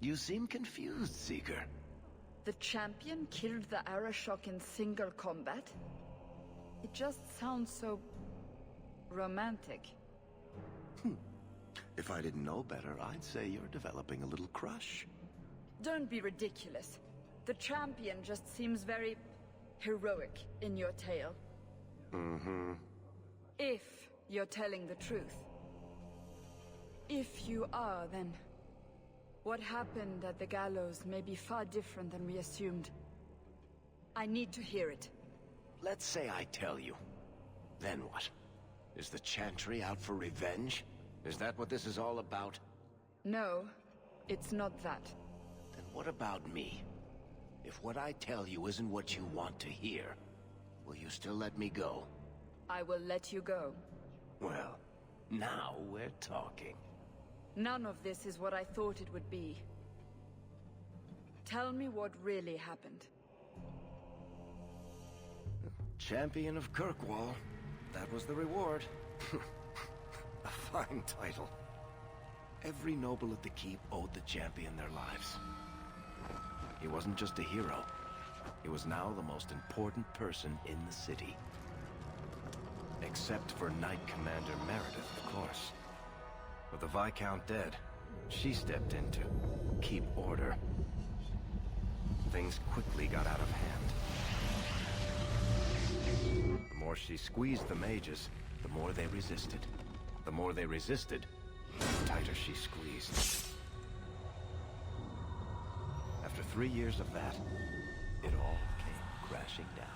You seem confused, Seeker. The champion killed the Arishok in single combat? It just sounds so... romantic. If I didn't know better, I'd say you're developing a little crush. Don't be ridiculous. The champion just seems very... heroic in your tale. Mm-hmm. If you're telling the truth. If you are, then... what happened at the gallows may be far different than we assumed. I need to hear it. Let's say I tell you. Then what? Is the Chantry out for revenge? Is that what this is all about? No, it's not that. Then what about me? If what I tell you isn't what you want to hear, will you still let me go? I will let you go. Well, now we're talking. None of this is what I thought it would be. Tell me what really happened. Champion of Kirkwall. That was the reward. A fine title. Every noble at the keep owed the champion their lives. He wasn't just a hero. He was now the most important person in the city. Except for Knight Commander Meredith, of course. With the Viscount dead, she stepped in to keep order. Things quickly got out of hand. The more she squeezed the mages, the more they resisted. The more they resisted, the tighter she squeezed. After 3 years of that, it all came crashing down.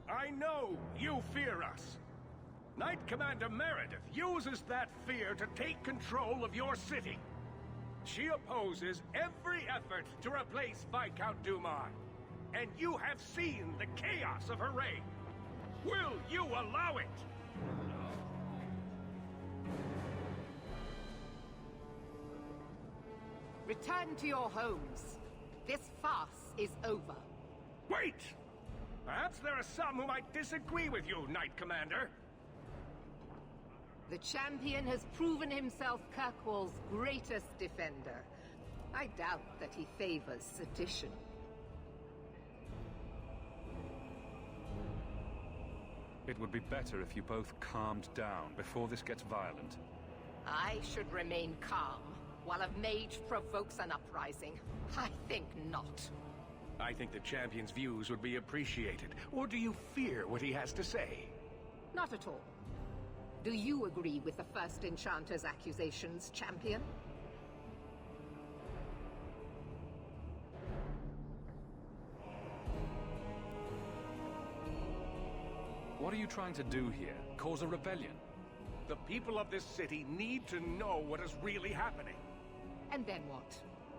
I know you fear us. Knight Commander Meredith uses that fear to take control of your city. She opposes every effort to replace Viscount Dumas. And you have seen the chaos of her reign. Will you allow it? Return to your homes. This farce is over. Wait! Perhaps there are some who might disagree with you, Knight Commander. The champion has proven himself Kirkwall's greatest defender. I doubt that he favors sedition. It would be better if you both calmed down before this gets violent. I should remain calm while a mage provokes an uprising. I think not. I think the champion's views would be appreciated. Or do you fear what he has to say? Not at all. Do you agree with the first enchanter's accusations, champion? What are you trying to do here? Cause a rebellion? The people of this city need to know what is really happening. And then what?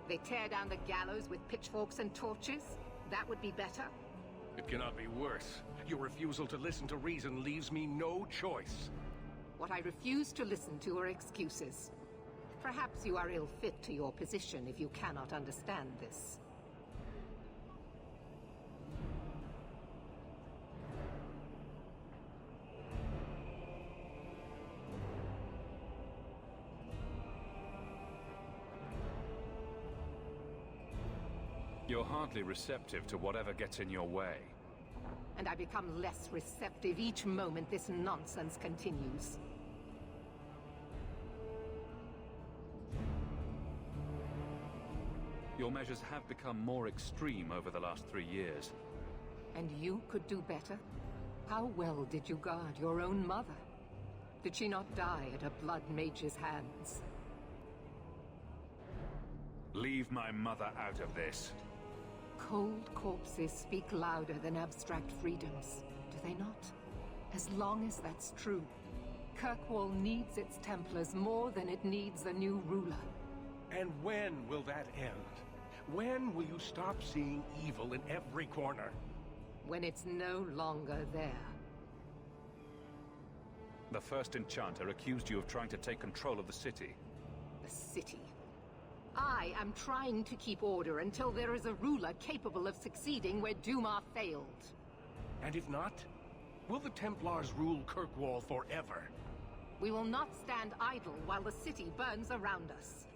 They tear down the gallows with pitchforks and torches? That would be better? It cannot be worse. Your refusal to listen to reason leaves me no choice. What I refuse to listen to are excuses. Perhaps you are ill-fit to your position if you cannot understand this. You're hardly receptive to whatever gets in your way. And I become less receptive each moment this nonsense continues. Your measures have become more extreme over the last 3 years. And you could do better? How well did you guard your own mother? Did she not die at a blood mage's hands? Leave my mother out of this. Cold corpses speak louder than abstract freedoms, do they not? As long as that's true, Kirkwall needs its Templars more than it needs a new ruler. And when will that end? When will you stop seeing evil in every corner? when it's no longer there. The first Enchanter accused you of trying to take control of the city. The city. I am trying to keep order until there is a ruler capable of succeeding where Duma failed. And if not, will the Templars rule Kirkwall forever? We will not stand idle while the city burns around us.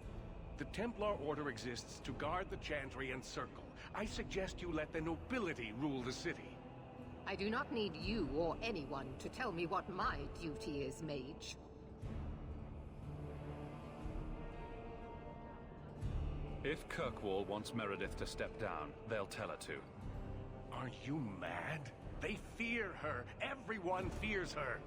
The Templar Order exists to guard the Chantry and Circle. I suggest you let the nobility rule the city. I do not need you or anyone to tell me what my duty is, mage. If Kirkwall wants Meredith to step down, they'll tell her to. Are you mad? They fear her. Everyone fears her.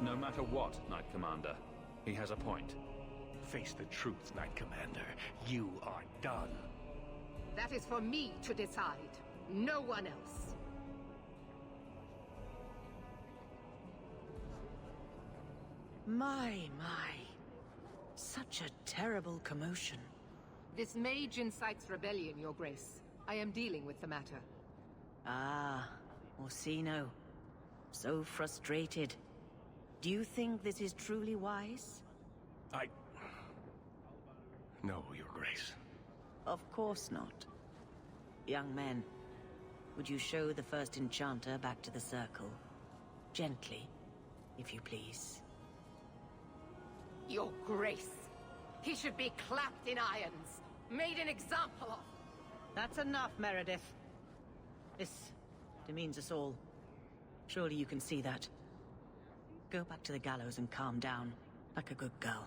No matter what, Knight Commander, he has a point. Face the truth, Knight Commander. You are done. That is for me to decide. No one else. My. Such a terrible commotion. This mage incites rebellion, Your Grace. I am dealing with the matter. Ah, Orsino. So frustrated. Do you think this is truly wise? No, Your Grace. Of course not. Young men, would you show the first Enchanter back to the Circle? Gently, if you please. Your Grace. He should be clapped in irons, made an example of. That's enough, Meredith. This demeans us all. Surely you can see that. Go back to the gallows and calm down, like a good girl.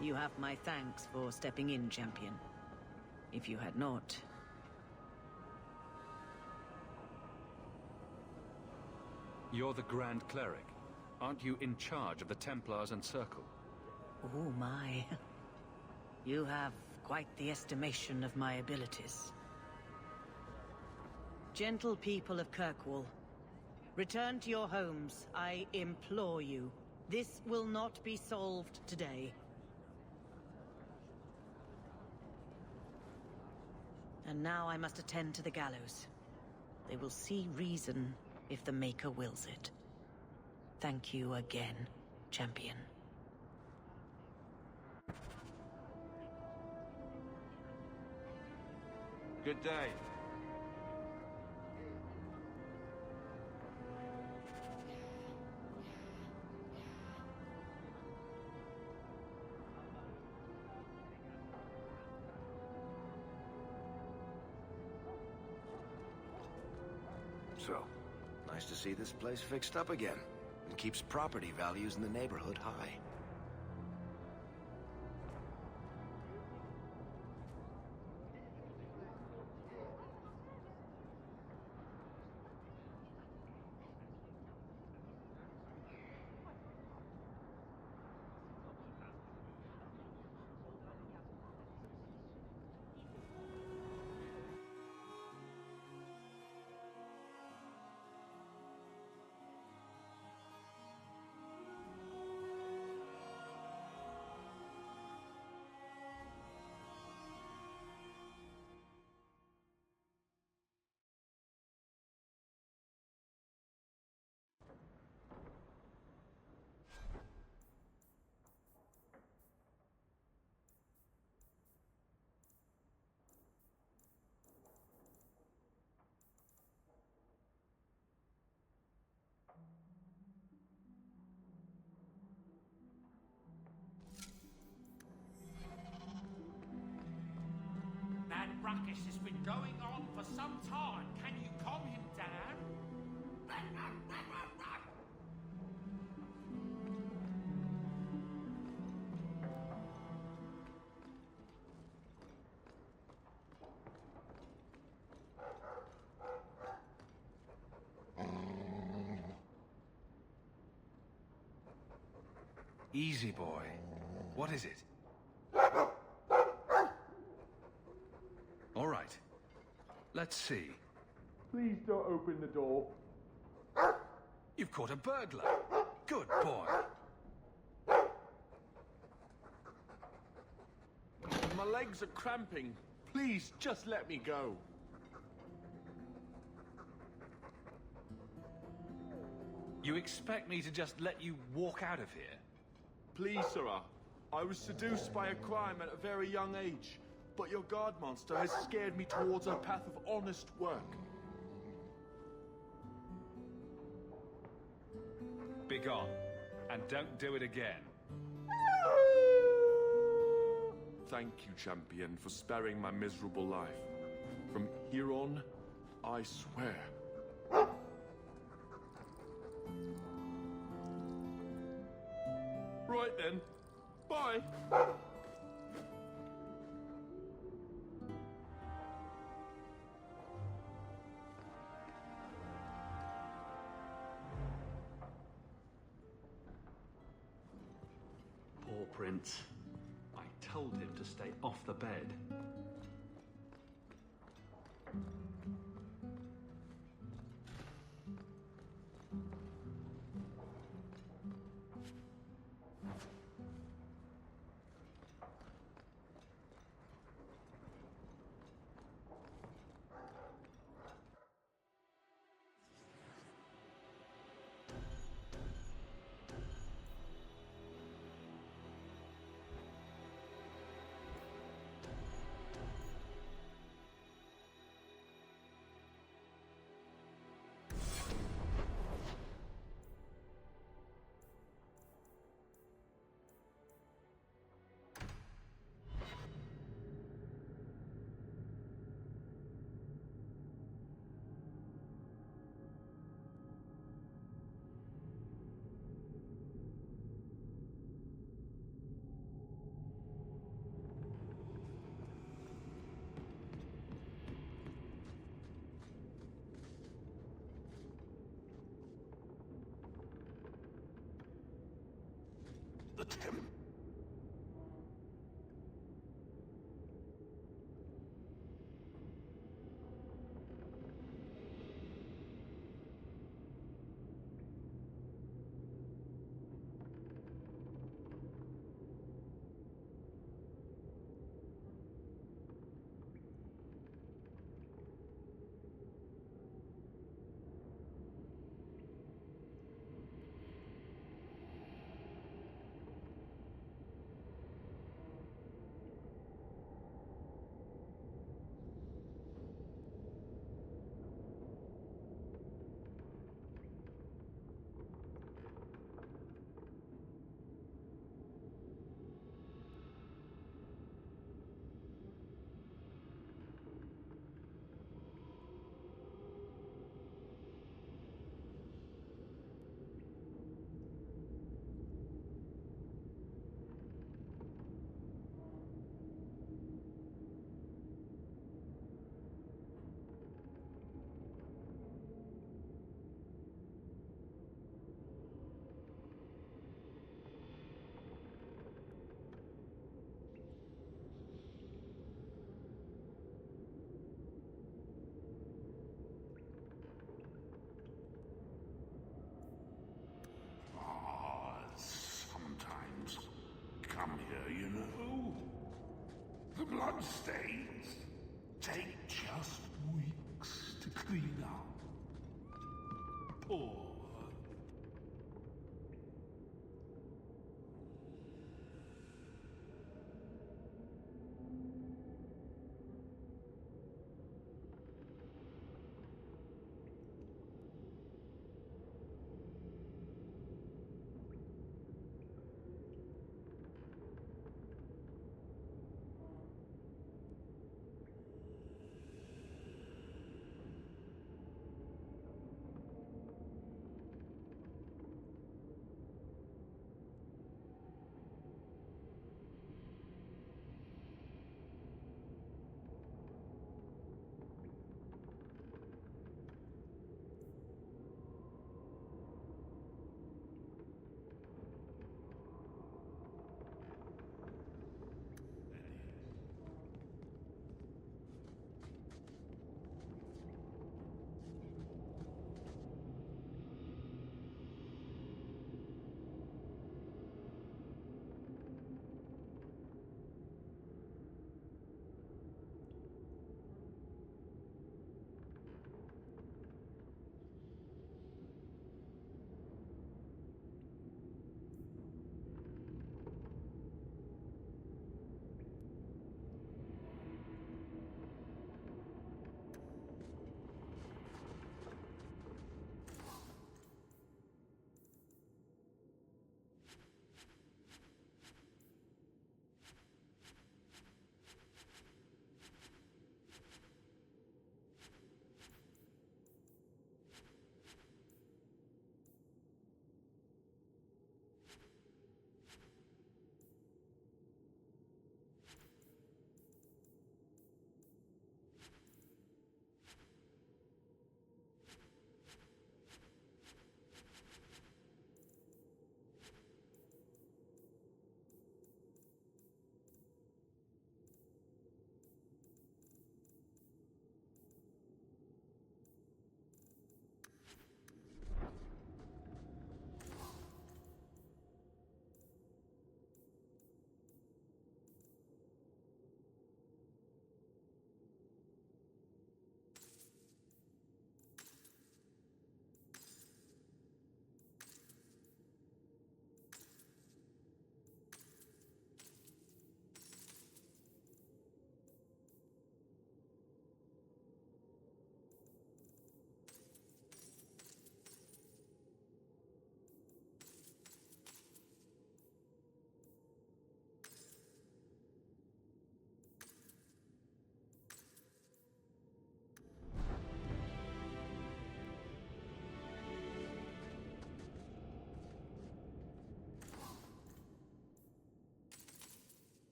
You have my thanks for stepping in, champion. If you had not... You're the Grand Cleric. Aren't you in charge of the Templars and Circle? Oh my. You have quite the estimation of my abilities. Gentle people of Kirkwall, return to your homes, I implore you. This will not be solved today. And now I must attend to the gallows. They will see reason if the Maker wills it. Thank you again, champion. Good day. So, nice to see this place fixed up again, and keeps property values in the neighborhood high. That ruckus has been going on for some time. Can you calm him down? Easy, boy. What is it? All right. Let's see. Please don't open the door. You've caught a burglar. Good boy. My legs are cramping. Please, just let me go. You expect me to just let you walk out of here? Please, sirrah. I was seduced by a crime at a very young age, but your guard monster has scared me towards a path of honest work. Begone, and don't do it again. Thank you, champion, for sparing my miserable life. From here on, I swear. Right then. Bye. Poor Prince. I told him to stay off the bed. The temple. Sometimes come here, you know. The bloodstains take just weeks to clean up. Poor.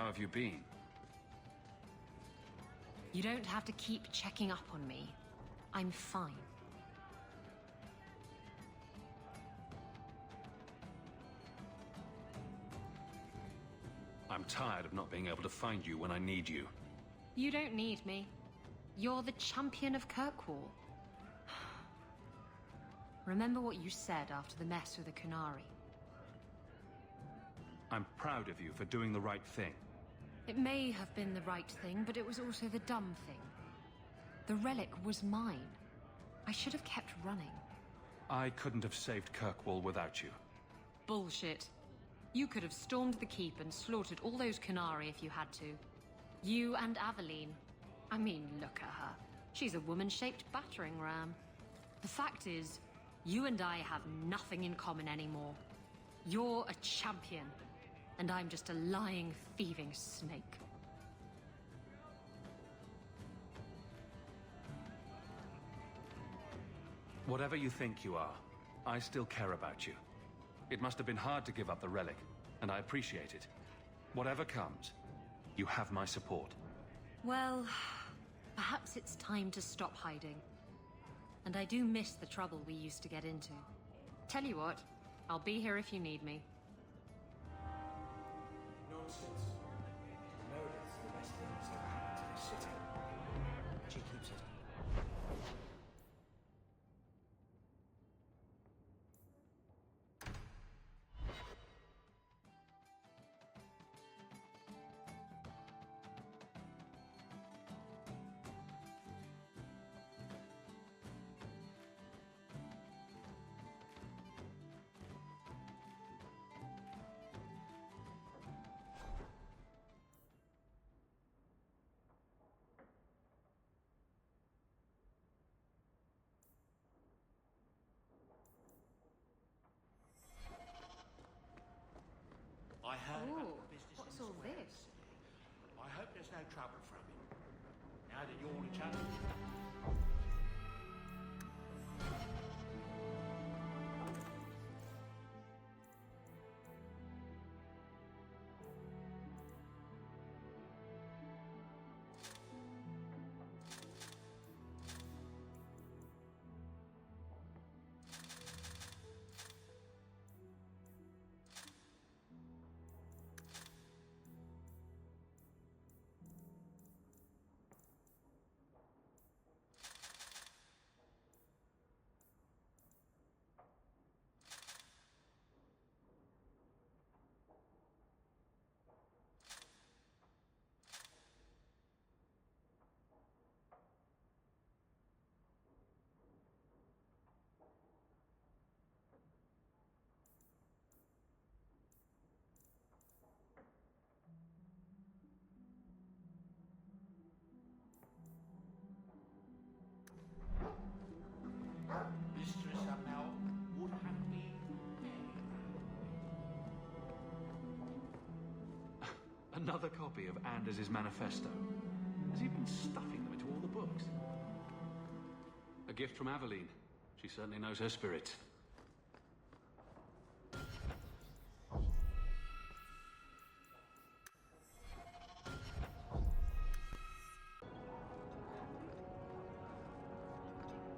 have you been? You don't have to keep checking up on me. I'm fine. I'm tired of not being able to find you when I need you. You don't need me. You're the champion of Kirkwall. Remember what you said after the mess with the Kunari. I'm proud of you for doing the right thing. It may have been the right thing, but it was also the dumb thing. The relic was mine. I should have kept running. I couldn't have saved Kirkwall without you. Bullshit. You could have stormed the keep and slaughtered all those Kunari if you had to. You and Aveline. I mean, look at her. She's a woman-shaped battering ram. The fact is, you and I have nothing in common anymore. You're a champion, and I'm just a lying, thieving snake. Whatever you think you are, I still care about you. It must have been hard to give up the relic, and I appreciate it. Whatever comes, you have my support. Well, perhaps it's time to stop hiding. And I do miss the trouble we used to get into. Tell you what, I'll be here if you need me. Nonsense. Meredith's the best thing that's ever happened to this city. She keeps it. I heard Ooh, about the business what's in all Square this? City. I hope there's no trouble from him. Now that you're the challenge. Mistress Amel would have been there. Another copy of Anders' manifesto. Has he been stuffing them into all the books? A gift from Aveline. She certainly knows her spirit.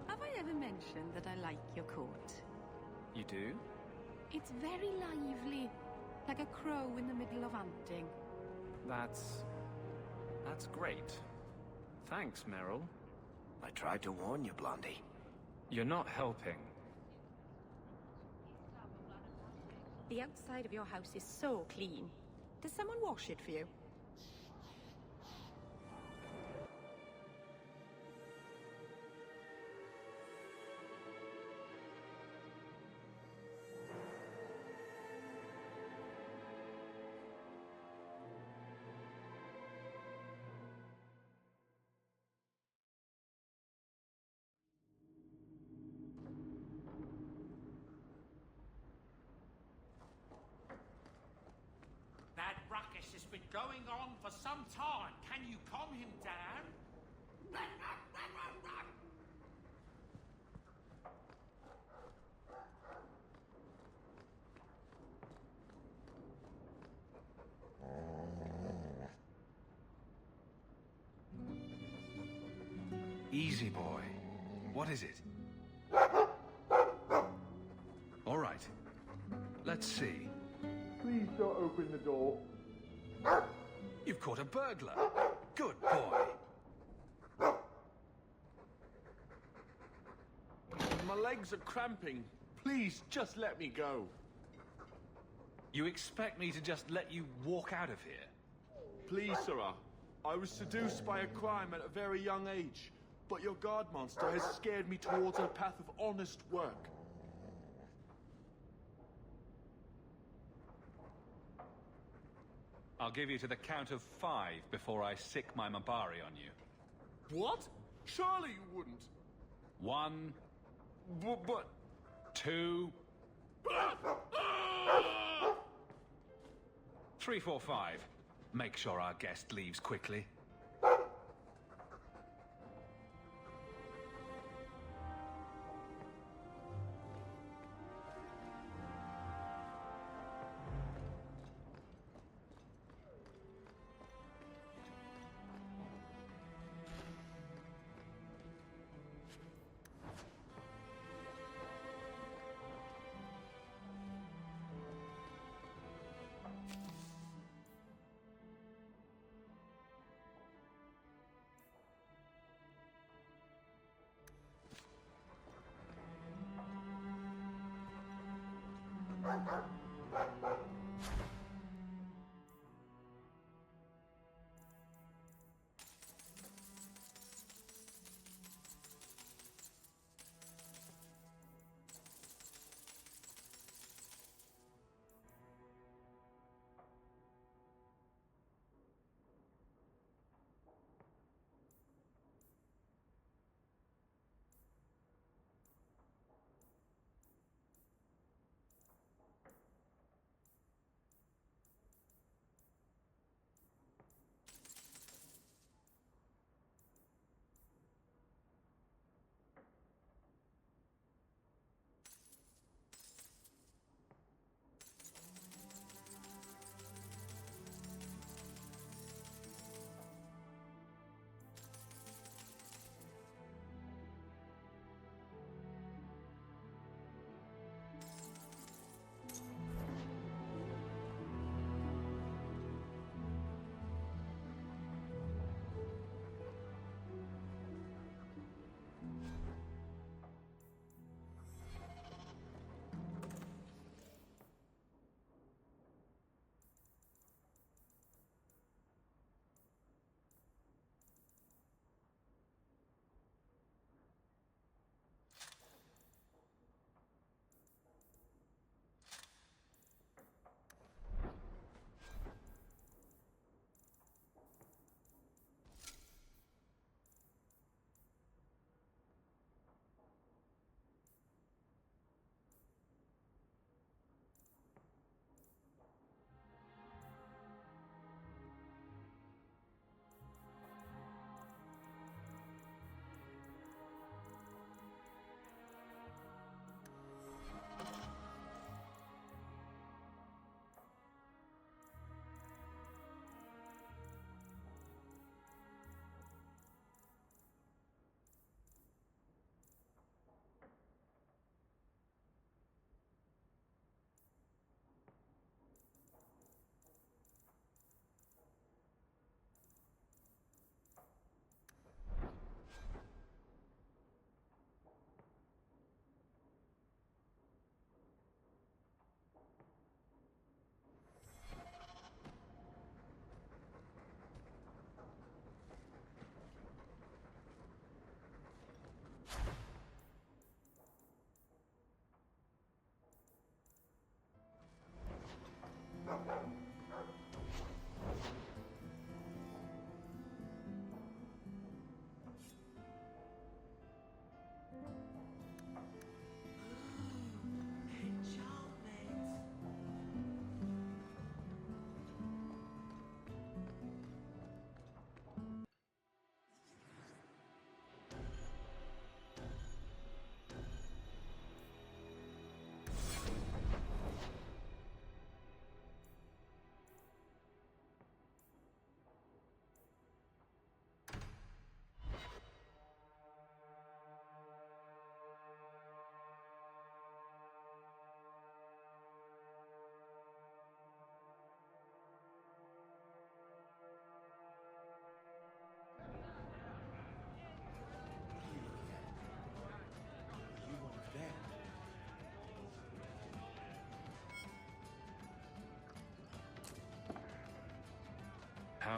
Have I ever mentioned that I like your coat? You do? It's very lively, like a crow in the middle of hunting. That's great. Thanks, Meryl. I tried to warn you, Blondie. You're not helping. The outside of your house is so clean. Does someone wash it for you? That ruckus has been going on for some time. Can you calm him down? Easy, boy. What is it? All right. Let's see. Please don't open the door. You've caught a burglar. Good boy. My legs are cramping. Please, just let me go. You expect me to just let you walk out of here? Please, sirrah. I was seduced by a crime at a very young age, but your guard monster has scared me towards a path of honest work. I'll give you to the count of 5 before I sick my Mabari on you. What? Surely you wouldn't. 1, But... 2, 3, 4, 5. Make sure our guest leaves quickly.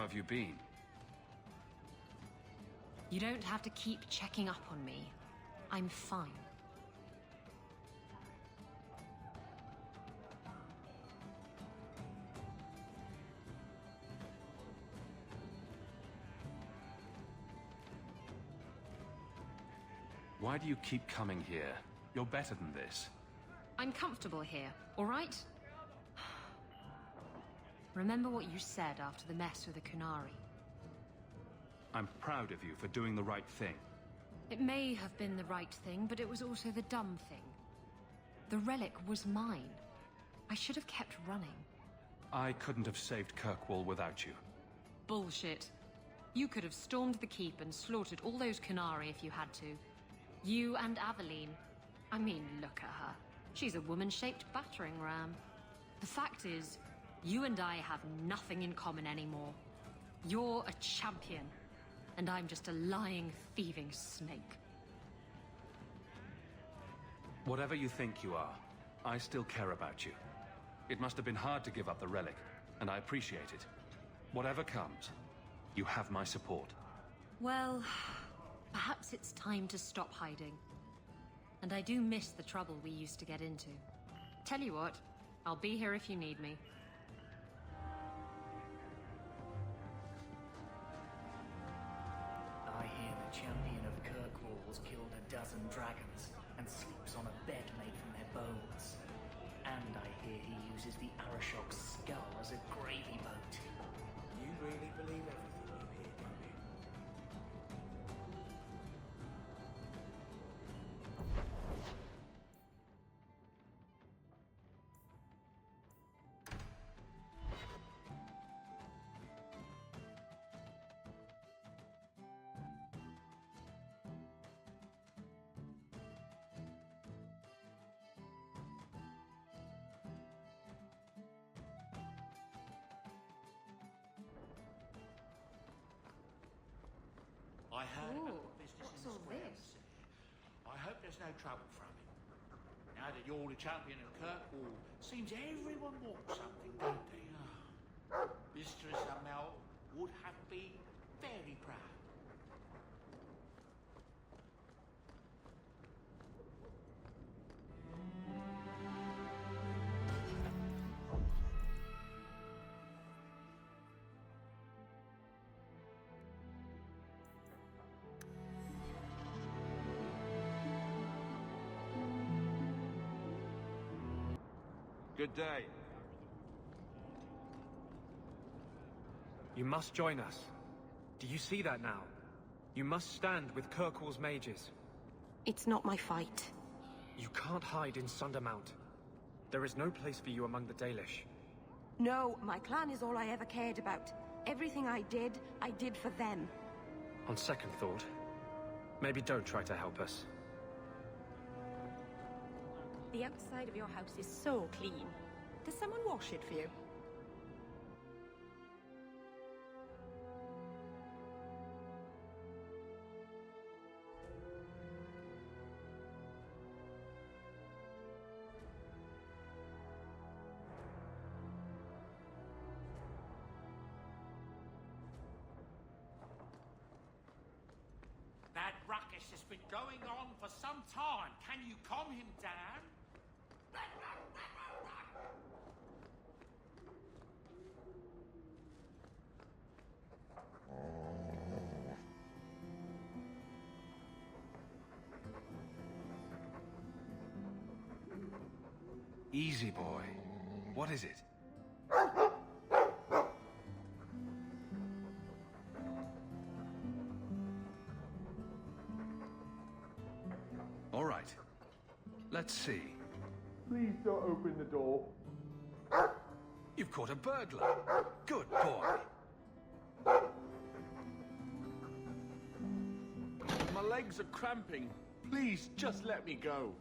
have you been? You don't have to keep checking up on me. I'm fine. Why do you keep coming here? You're better than this. I'm comfortable here, all right? Remember what you said after the mess with the Kunari. I'm proud of you for doing the right thing. It may have been the right thing, but it was also the dumb thing. The relic was mine. I should have kept running. I couldn't have saved Kirkwall without you. Bullshit. You could have stormed the keep and slaughtered all those Kunari if you had to. You and Aveline. I mean, look at her. She's a woman-shaped battering ram. The fact is, you and I have nothing in common anymore. You're a champion, and I'm just a lying, thieving snake. Whatever you think you are, I still care about you. It must have been hard to give up the relic, and I appreciate it. Whatever comes, you have my support. Well, perhaps it's time to stop hiding. And I do miss the trouble we used to get into. Tell you what, I'll be here if you need me. I hear the champion of Kirkwall's killed a dozen dragons and sleeps on a bed made from their bones. And I hear he uses the Arishok's skull as a gravy boat. You really believe everything you hear, don't you? I heard Ooh, about the business what's in the all square. this? I hope there's no trouble from him. Now that you're the champion of Kirkwall, seems everyone wants something, don't they? Mistress Amel would have been very proud. Good day. You must join us. Do you see that now? You must stand with Kirkwall's mages. It's not my fight. You can't hide in Sundermount. There is no place for you among the Dalish. No, my clan is all I ever cared about. Everything I did for them. On second thought, maybe don't try to help us. The outside of your house is so clean. Does someone wash it for you? That ruckus has been going on for some time. Can you calm him down? Easy, boy. What is it? All right. Let's see. Please don't open the door. You've caught a burglar. Good boy. My legs are cramping. Please, just let me go.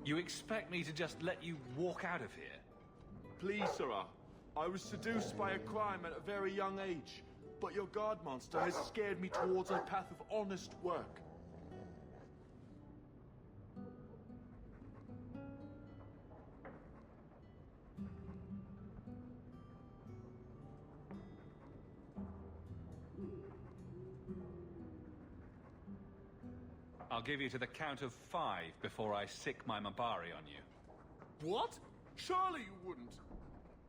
You expect me to just let you walk out of here? Please, sirrah. I was seduced by a crime at a very young age, but your guard monster has scared me towards a path of honest work. I'll give you to the count of 5 before I sick my Mabari on you. What? Surely you wouldn't.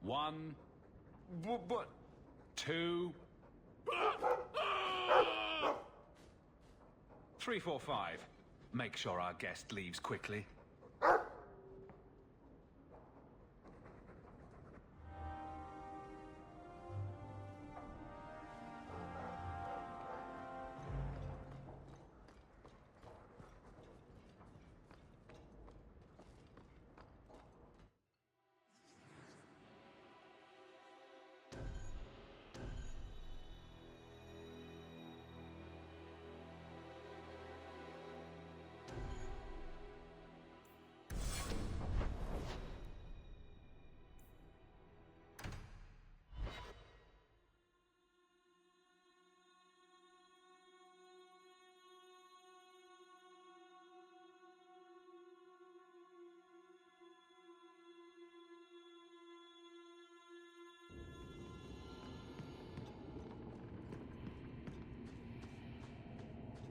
1, But... 2, 3, 4, 5. Make sure our guest leaves quickly.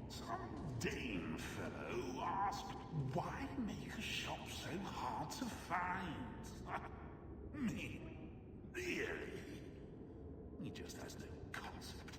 Some Dane fellow asked, why make a shop so hard to find? Me? Really? He just has no concept.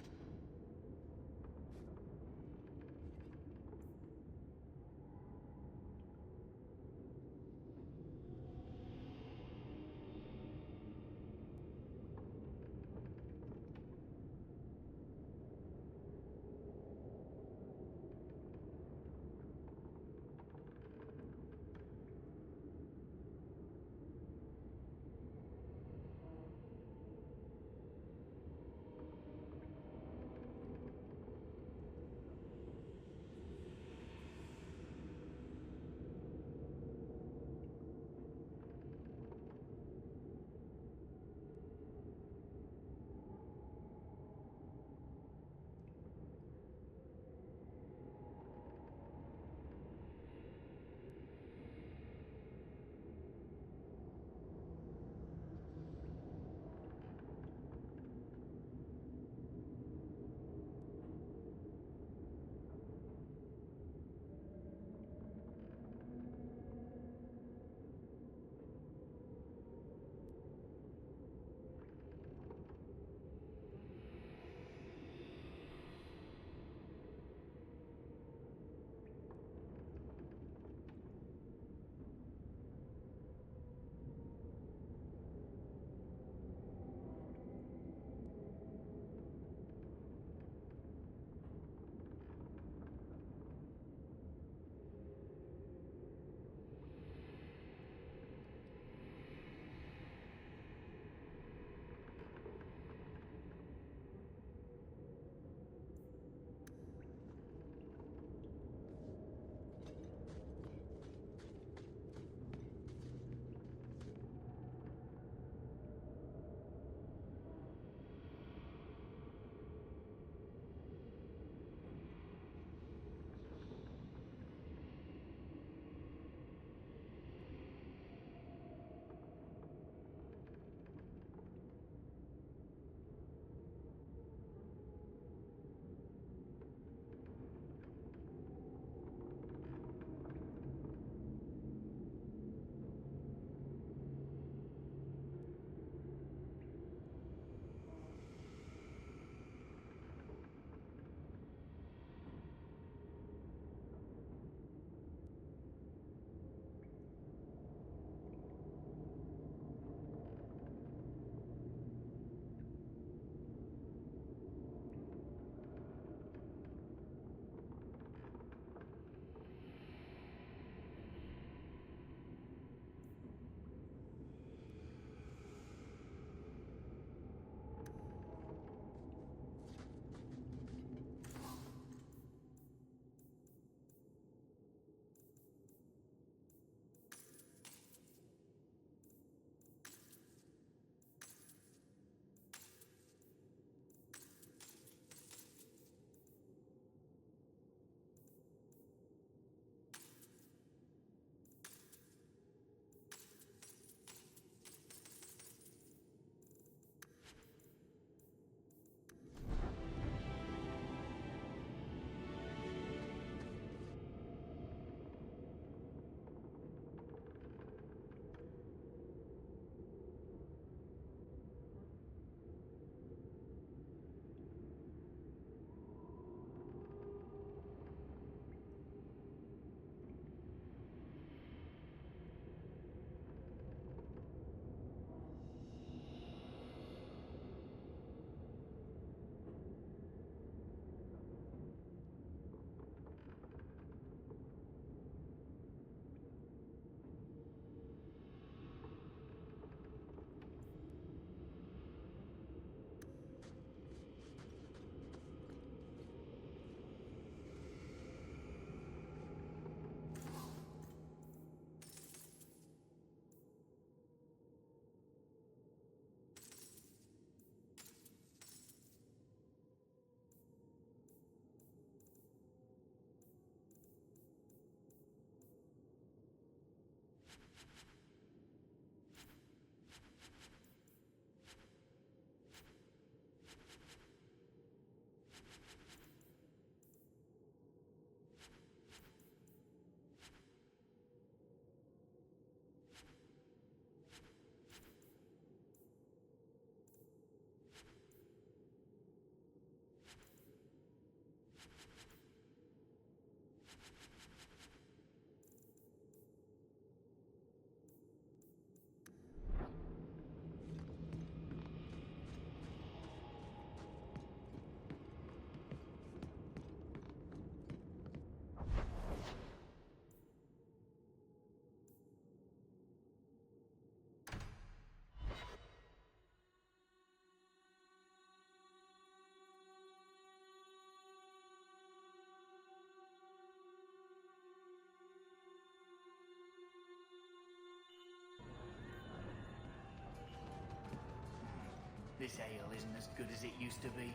This ale isn't as good as it used to be.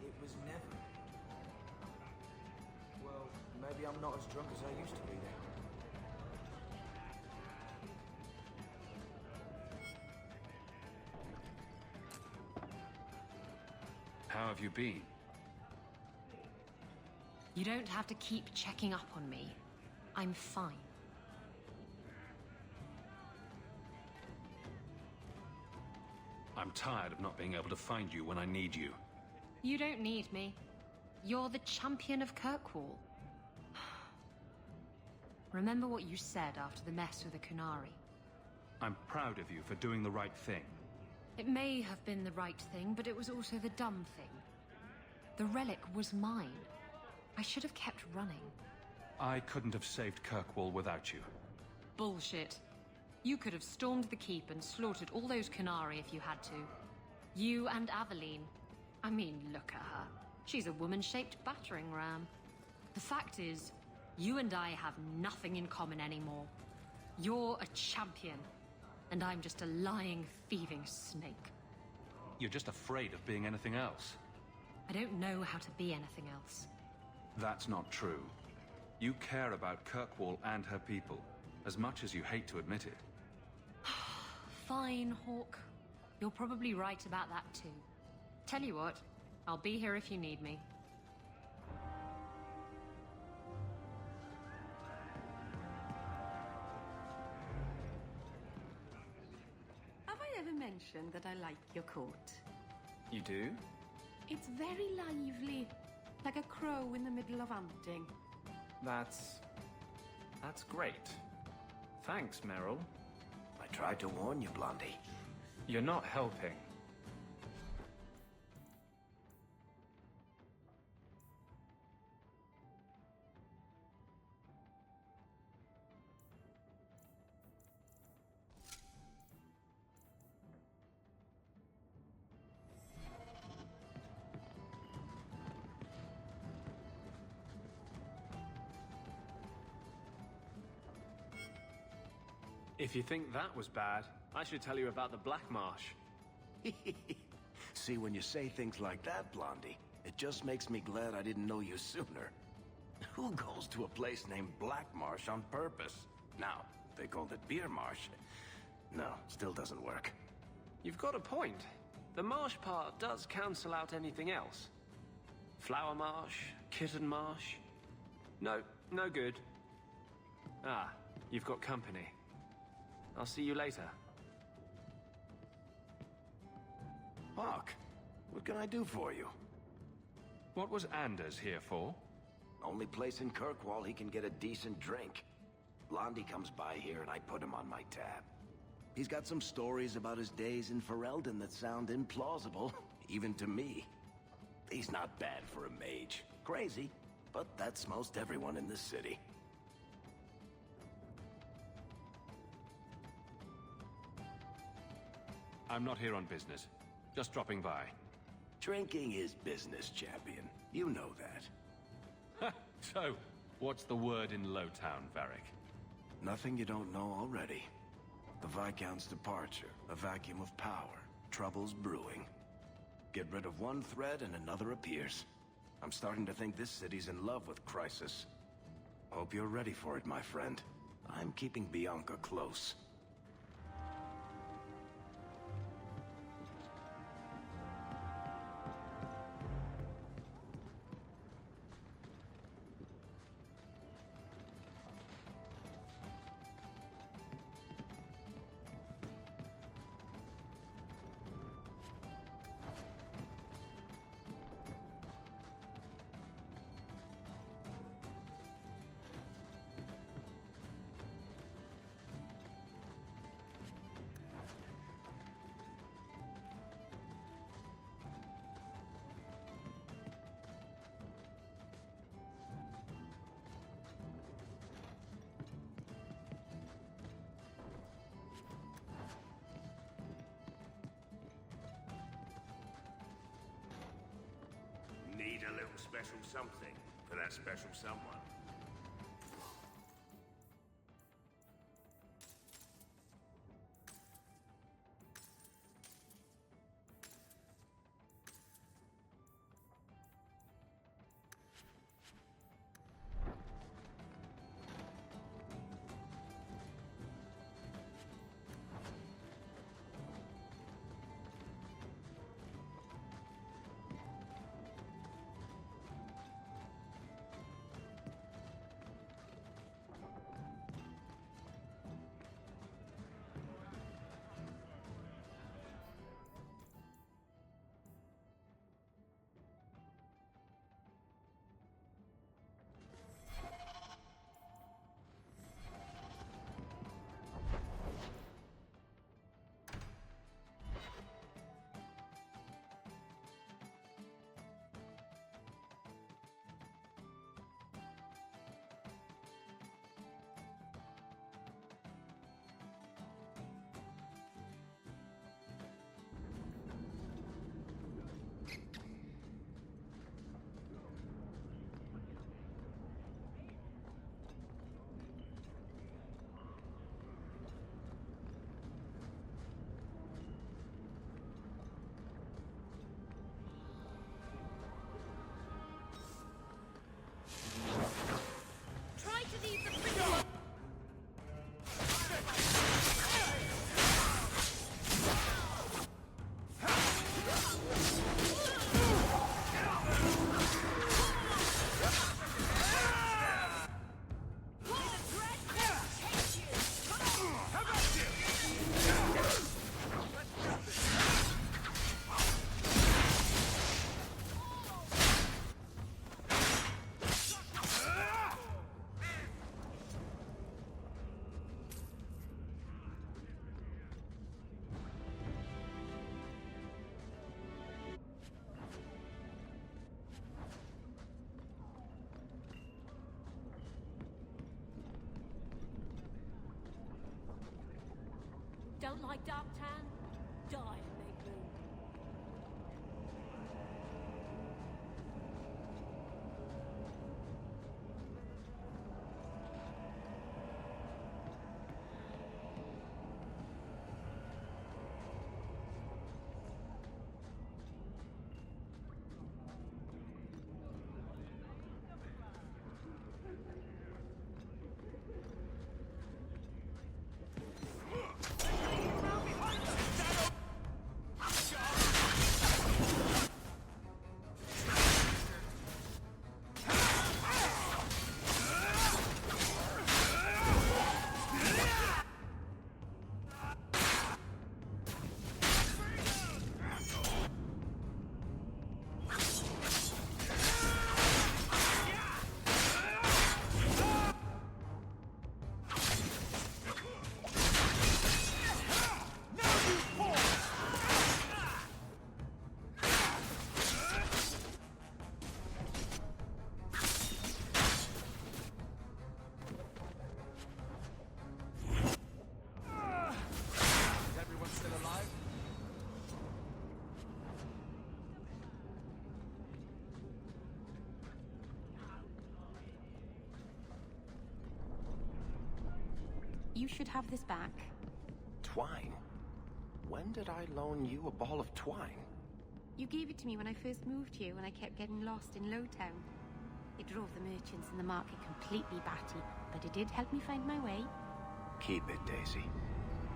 It was never. Well, maybe I'm not as drunk as I used to be then. How have you been? You don't have to keep checking up on me. I'm fine. I'm tired of not being able to find you when I need you. You don't need me. You're the champion of Kirkwall. Remember what you said after the mess with the Kunari. I'm proud of you for doing the right thing. It may have been the right thing, but it was also the dumb thing. The relic was mine. I should have kept running. I couldn't have saved Kirkwall without you. Bullshit. You could have stormed the keep and slaughtered all those Kunari if you had to. You and Aveline. I mean, look at her. She's a woman-shaped battering ram. The fact is, you and I have nothing in common anymore. You're a champion, and I'm just a lying, thieving snake. You're just afraid of being anything else. I don't know how to be anything else. That's not true. You care about Kirkwall and her people, as much as you hate to admit it. Fine, Hawke. You're probably right about that too. Tell you what, I'll be here if you need me. Have I ever mentioned that I like your coat? You do? It's very lively, like a crow in the middle of hunting. That's great. Thanks, Meryl. I tried to warn you, Blondie. You're not helping. If you think that was bad, I should tell you about the Black Marsh. See, when you say things like that, Blondie, it just makes me glad I didn't know you sooner. Who goes to a place named Black Marsh on purpose? Now, if they called it Beer Marsh, no, still doesn't work. You've got a point. The marsh part does cancel out anything else. Flower Marsh, Kitten Marsh. No, no good. Ah, you've got company. I'll see you later. Hawke, what can I do for you? What was Anders here for? Only place in Kirkwall he can get a decent drink. Blondie comes by here and I put him on my tab. He's got some stories about his days in Ferelden that sound implausible, even to me. He's not bad for a mage. Crazy, but that's most everyone in this city. I'm not here on business. Just dropping by. Drinking is business, champion. You know that. So, what's the word in Lowtown, Varric? Nothing you don't know already. The Viscount's departure, a vacuum of power, troubles brewing. Get rid of one thread and another appears. I'm starting to think this city's in love with Crisis. Hope you're ready for it, my friend. I'm keeping Bianca close. Need a little special something for that special someone. Not like Darktown. Die and make room. You should have this back. Twine? When did I loan you a ball of twine? You gave it to me when I first moved here, when I kept getting lost in Lowtown. It drove the merchants in the market completely batty, but it did help me find my way. Keep it, Daisy.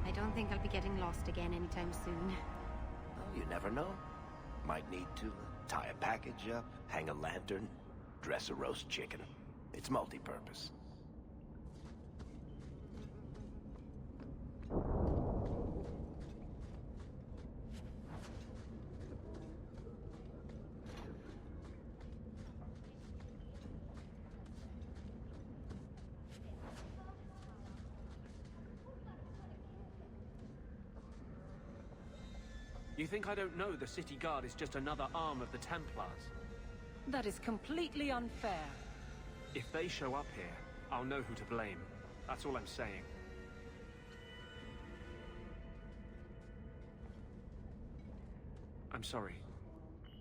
I don't think I'll be getting lost again anytime soon. Well, you never know. Might need to tie a package up, hang a lantern, dress a roast chicken. It's multi-purpose. You think I don't know the city guard is just another arm of the Templars? That is completely unfair. If they show up here, I'll know who to blame. That's all I'm saying. I'm sorry.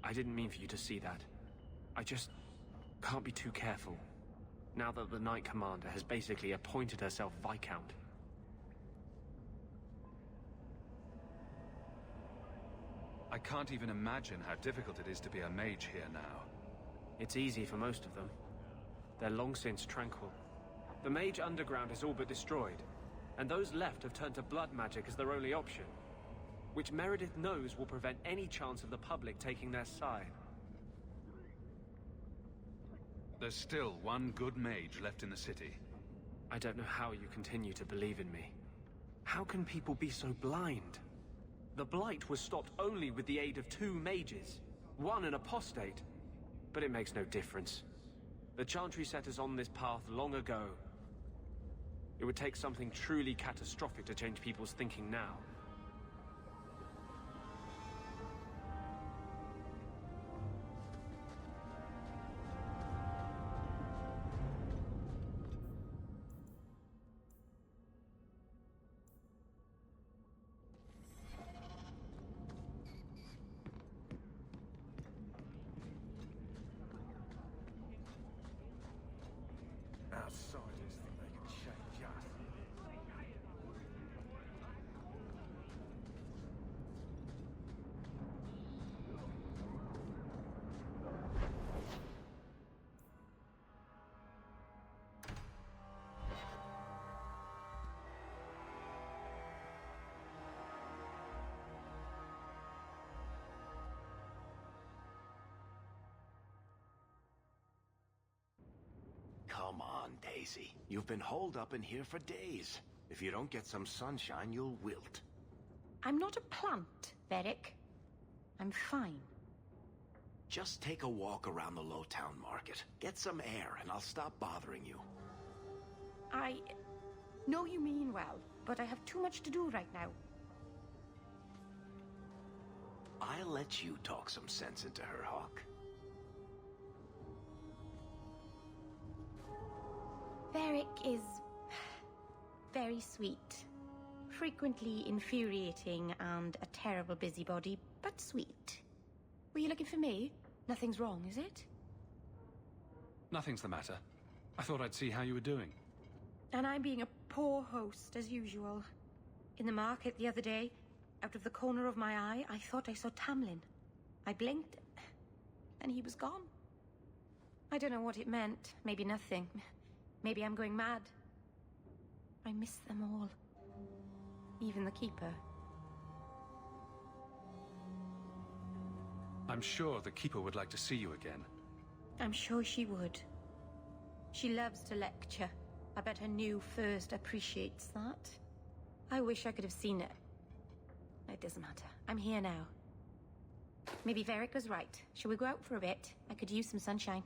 I didn't mean for you to see that. I just can't be too careful. Now that the Knight Commander has basically appointed herself Viscount. I can't even imagine how difficult it is to be a mage here now. It's easy for most of them. They're long since tranquil. The mage underground is all but destroyed, and those left have turned to blood magic as their only option, which Meredith knows will prevent any chance of the public taking their side. There's still one good mage left in the city. I don't know how you continue to believe in me. How can people be so blind? The Blight was stopped only with the aid of 2 mages, one an apostate. But it makes no difference. The Chantry set us on this path long ago. It would take something truly catastrophic to change people's thinking now. Outsiders think they can change us. Come on, Daisy. You've been holed up in here for days. If you don't get some sunshine, you'll wilt. I'm not a plant, Varric. I'm fine. Just take a walk around the Lowtown Market. Get some air, and I'll stop bothering you. I know you mean well, but I have too much to do right now. I'll let you talk some sense into her, Hawke. Varric is very sweet. Frequently infuriating and a terrible busybody, but sweet. Were you looking for me? Nothing's wrong, is it? Nothing's the matter. I thought I'd see how you were doing. And I'm being a poor host, as usual. In the market the other day, out of the corner of my eye, I thought I saw Tamlin. I blinked, and he was gone. I don't know what it meant. Maybe nothing. Maybe I'm going mad. I miss them all. Even the Keeper. I'm sure the Keeper would like to see you again. I'm sure she would. She loves to lecture. I bet her new first appreciates that. I wish I could have seen it. It doesn't matter. I'm here now. Maybe Varric was right. Shall we go out for a bit? I could use some sunshine.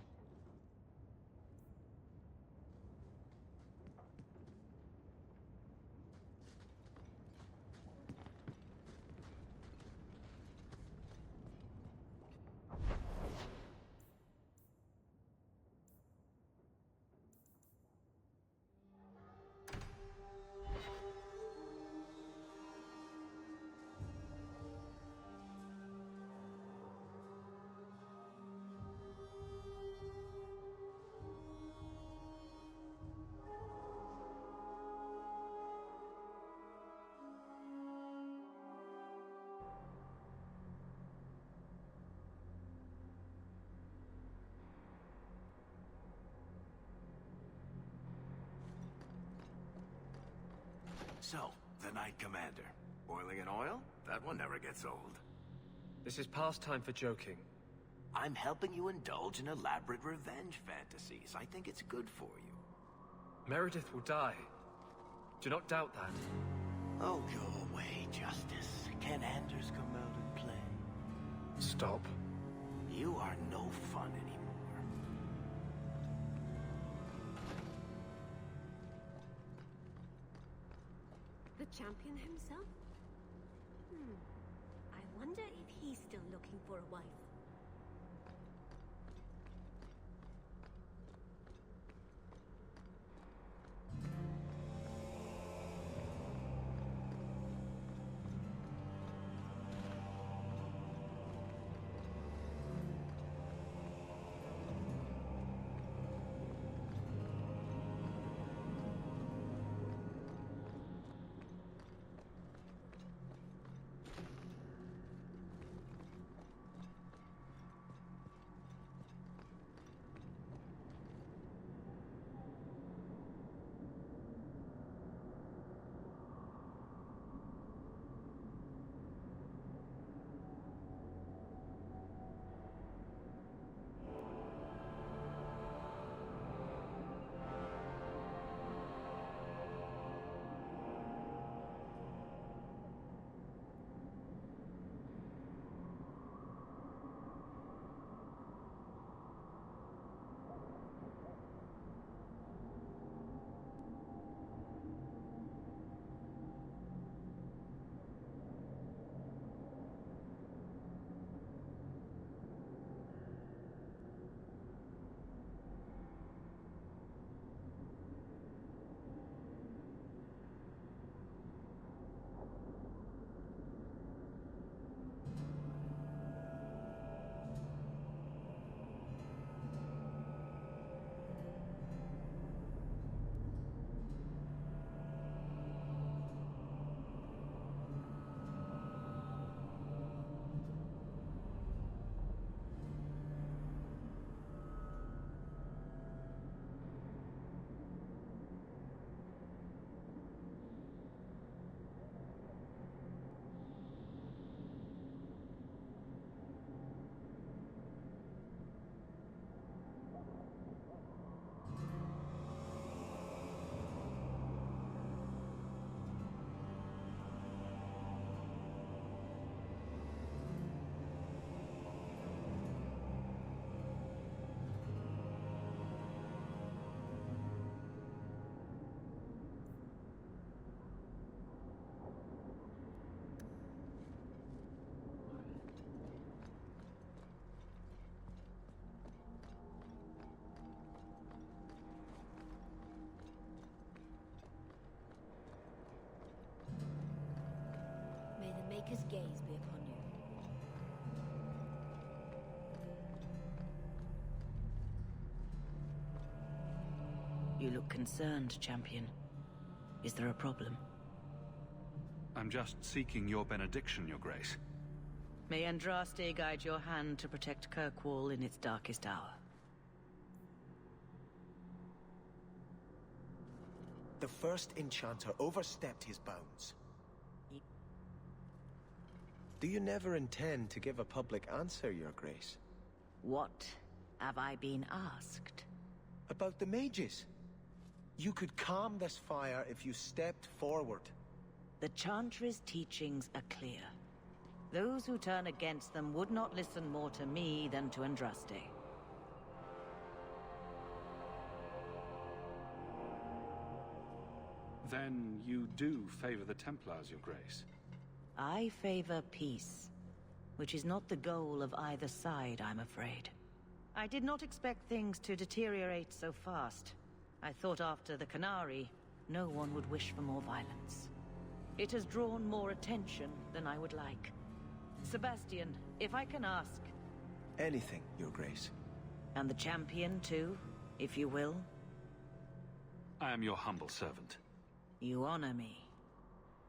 So, the Knight Commander. Boiling in oil? That one never gets old. This is past time for joking. I'm helping you indulge in elaborate revenge fantasies. I think it's good for you. Meredith will die. Do not doubt that. Oh, go away, Justice. Can Anders come out and play? Stop. You are no fun anymore. The champion himself? I wonder if he's still looking for a wife. You look concerned, champion. Is there a problem? I'm just seeking your benediction, Your Grace. May Andraste guide your hand to protect Kirkwall in its darkest hour. The first enchanter overstepped his bounds. Do you never intend to give a public answer, Your Grace? What have I been asked? About the mages. You could calm this fire if you stepped forward. The Chantry's teachings are clear. Those who turn against them would not listen more to me than to Andraste. Then you do favor the Templars, Your Grace? I favor peace, which is not the goal of either side, I'm afraid. I did not expect things to deteriorate so fast. I thought after the Canary, no one would wish for more violence. It has drawn more attention than I would like. Sebastian, if I can ask... Anything, Your Grace. And the champion, too, if you will? I am your humble servant. You honor me.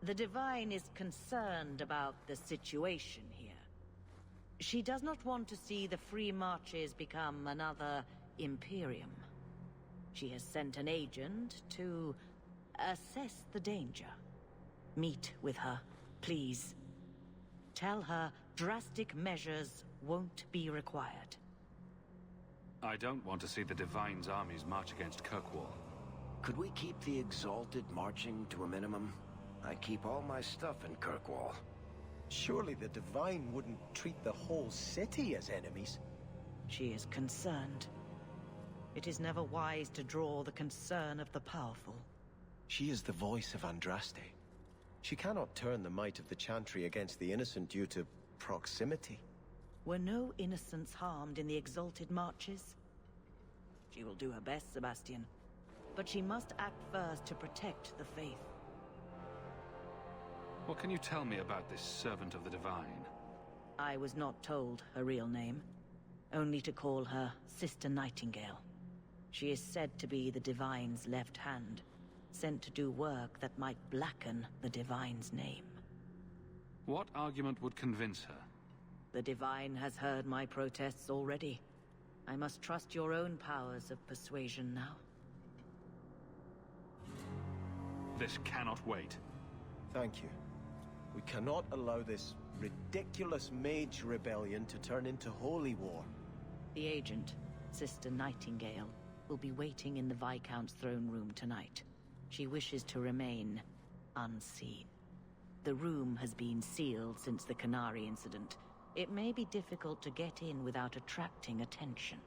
The Divine is concerned about the situation here. She does not want to see the Free Marches become another Imperium. She has sent an agent to assess the danger. Meet with her, please. Tell her drastic measures won't be required. I don't want to see the Divine's armies march against Kirkwall. Could we keep the Exalted marching to a minimum? I keep all my stuff in Kirkwall. Surely the Divine wouldn't treat the whole city as enemies. She is concerned. It is never wise to draw the concern of the powerful. She is the voice of Andraste. She cannot turn the might of the Chantry against the innocent due to proximity. Were no innocents harmed in the Exalted marches? She will do her best, Sebastian. But she must act first to protect the faith. What can you tell me about this servant of the Divine? I was not told her real name. Only to call her Sister Nightingale. She is said to be the Divine's left hand, sent to do work that might blacken the Divine's name. What argument would convince her? The Divine has heard my protests already. I must trust your own powers of persuasion now. This cannot wait. Thank you. We cannot allow this ridiculous mage rebellion to turn into holy war. The agent, Sister Nightingale, will be waiting in the Viscount's throne room tonight. She wishes to remain unseen. The room has been sealed since the Canary incident. It may be difficult to get in without attracting attention.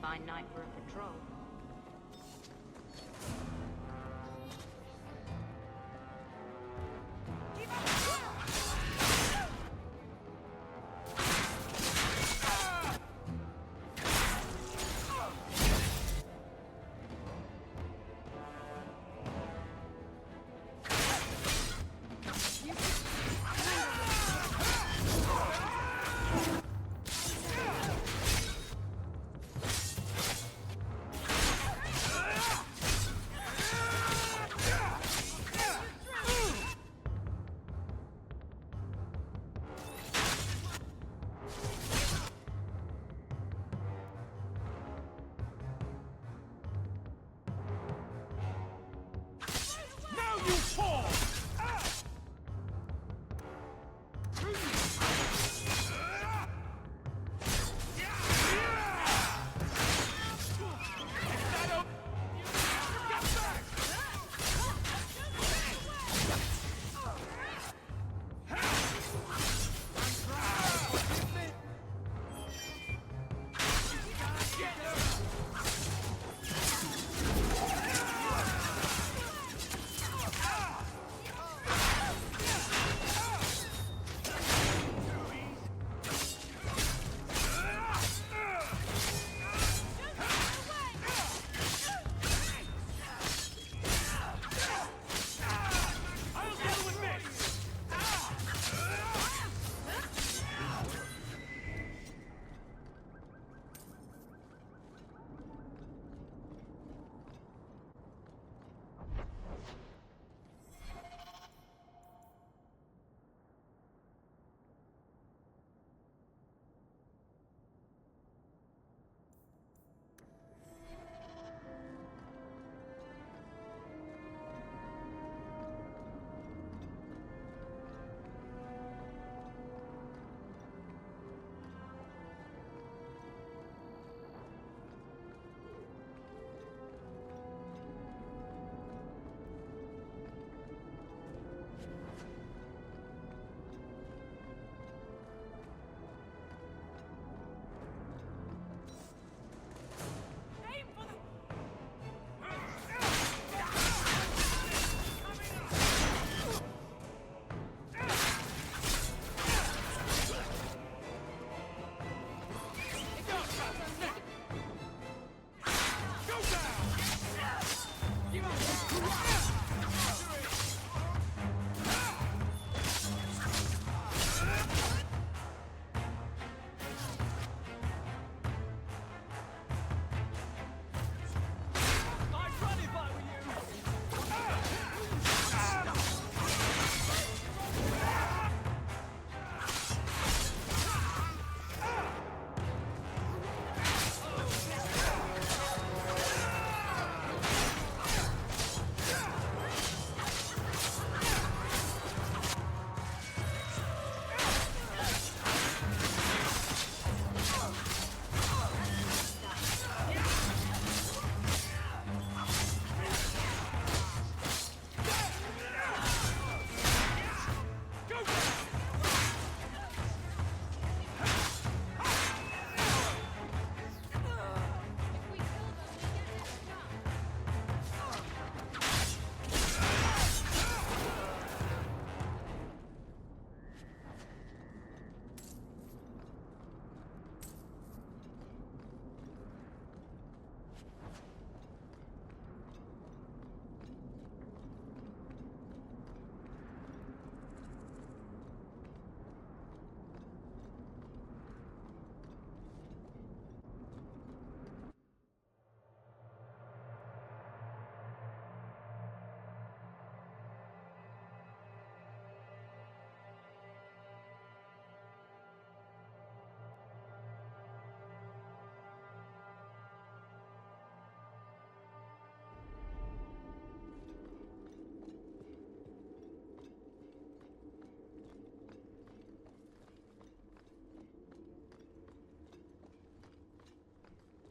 fine night for a patrol.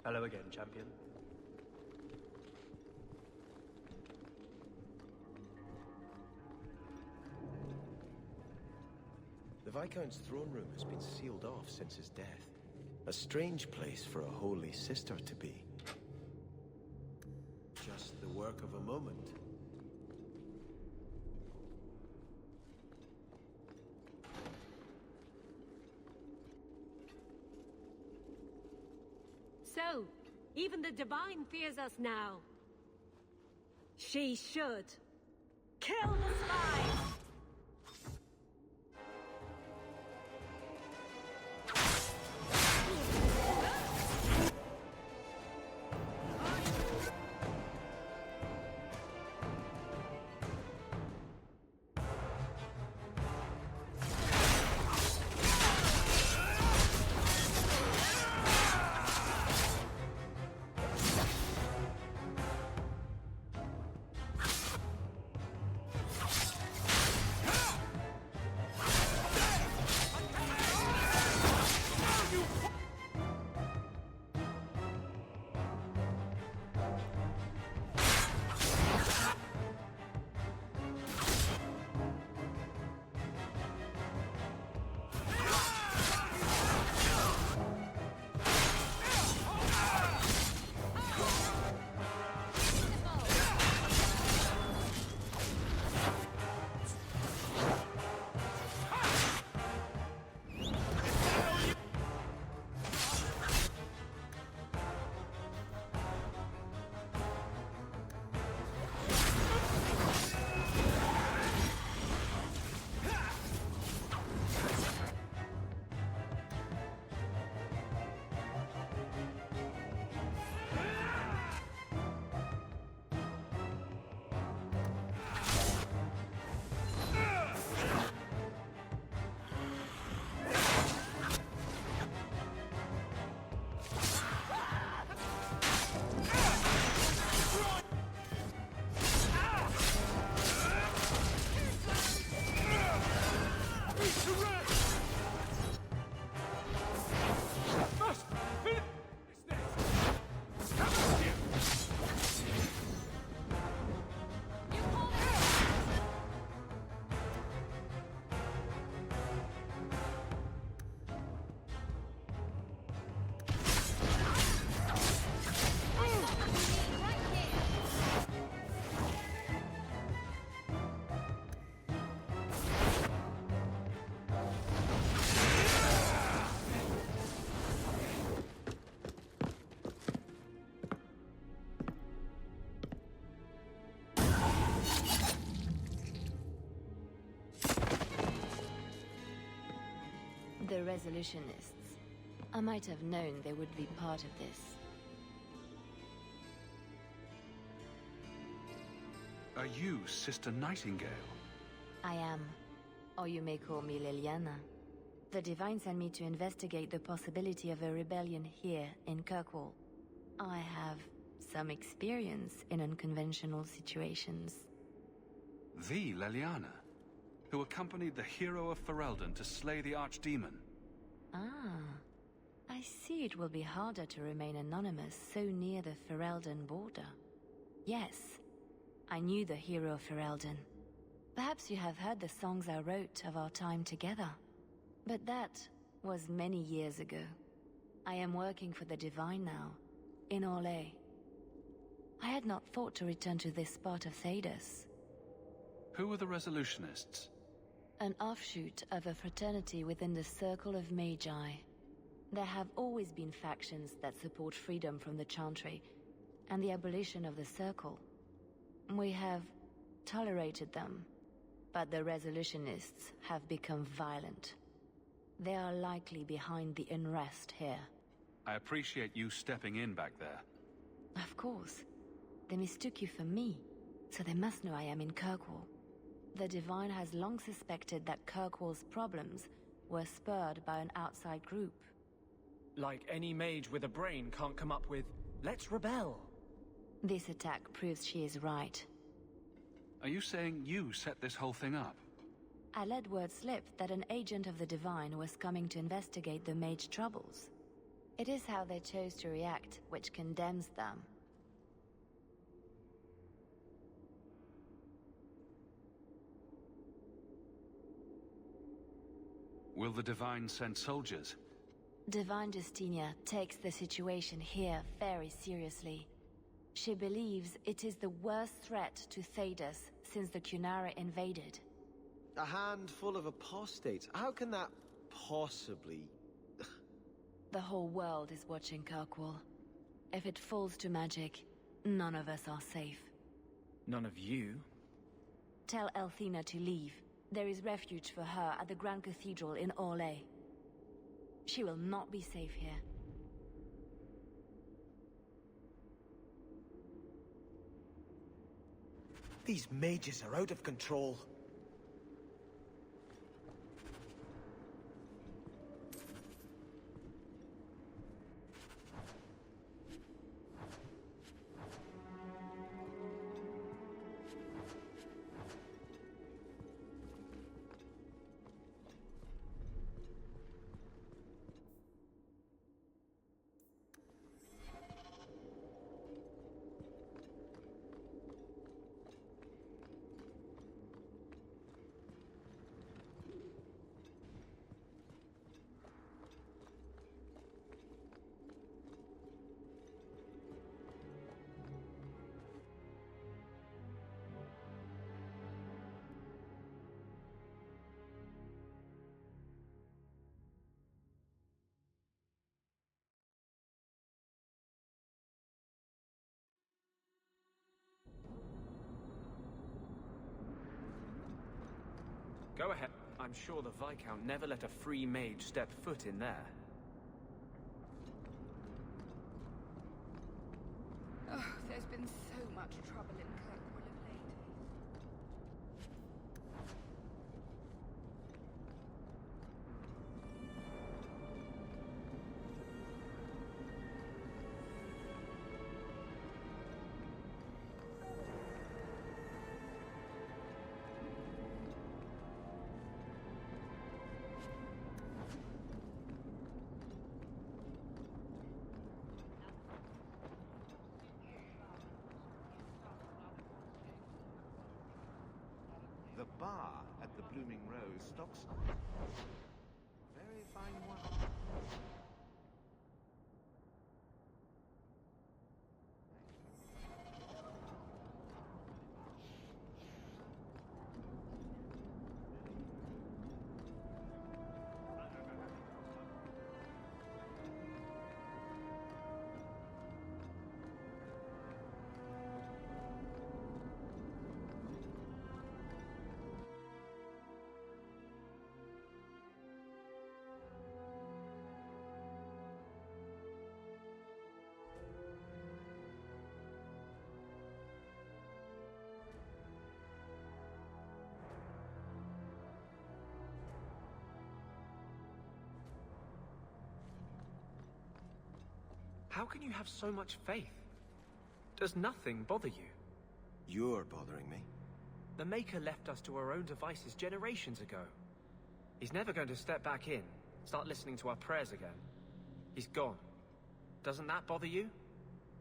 Hello again, champion. The Viscount's throne room has been sealed off since his death. A strange place for a holy sister to be. Just the work of a moment. So, even the Divine fears us now. She should. Kill the spies! The Resolutionists. I might have known they would be part of this. Are you Sister Nightingale? I am. Or you may call me Liliana. The Divine sent me to investigate the possibility of a rebellion here in Kirkwall. I have some experience in unconventional situations. The Liliana, who accompanied the hero of Ferelden to slay the Archdemon. Ah, I see it will be harder to remain anonymous so near the Ferelden border. Yes, I knew the hero of Ferelden. Perhaps you have heard the songs I wrote of our time together. But that was many years ago. I am working for the Divine now, in Orlais. I had not thought to return to this part of Thedas. Who are the Resolutionists? An offshoot of a fraternity within the Circle of Magi. There have always been factions that support freedom from the Chantry and the abolition of the Circle. We have tolerated them, but the Resolutionists have become violent. They are likely behind the unrest here. I appreciate you stepping in back there. Of course. They mistook you for me, so they must know I am in Kirkwall. The Divine has long suspected that Kirkwall's problems were spurred by an outside group. Like any mage with a brain can't come up with, "Let's rebel." This attack proves she is right. Are you saying you set this whole thing up? I let word slip that an agent of the Divine was coming to investigate the mage troubles. It is how they chose to react which condemns them. Will the Divine send soldiers? Divine Justinia takes the situation here very seriously. She believes it is the worst threat to Thedas since the Cunara invaded. A handful of apostates? How can that possibly... The whole world is watching Kirkwall. If it falls to magic, none of us are safe. None of you? Tell Elthina to leave. There is refuge for her at the Grand Cathedral in Orlais. She will not be safe here. These mages are out of control. Go ahead. I'm sure the Viscount never let a free mage step foot in there. Oh, there's been so much trouble in Kirkwall of late. The bar at the Blooming Rose stocks very fine wine. How can you have so much faith? Does nothing bother you? You're bothering me. The Maker left us to our own devices generations ago. He's never going to step back in, start listening to our prayers again. He's gone. Doesn't that bother you?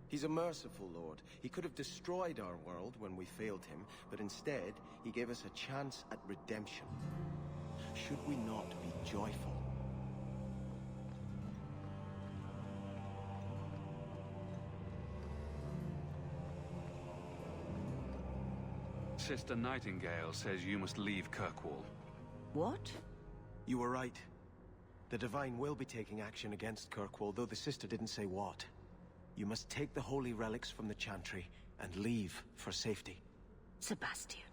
He's a merciful lord. He could have destroyed our world when we failed him, but instead, he gave us a chance at redemption. Should we not be joyful? Sister Nightingale says you must leave Kirkwall. What? You were right. The Divine will be taking action against Kirkwall, though the sister didn't say what. You must take the holy relics from the Chantry and leave for safety. Sebastian,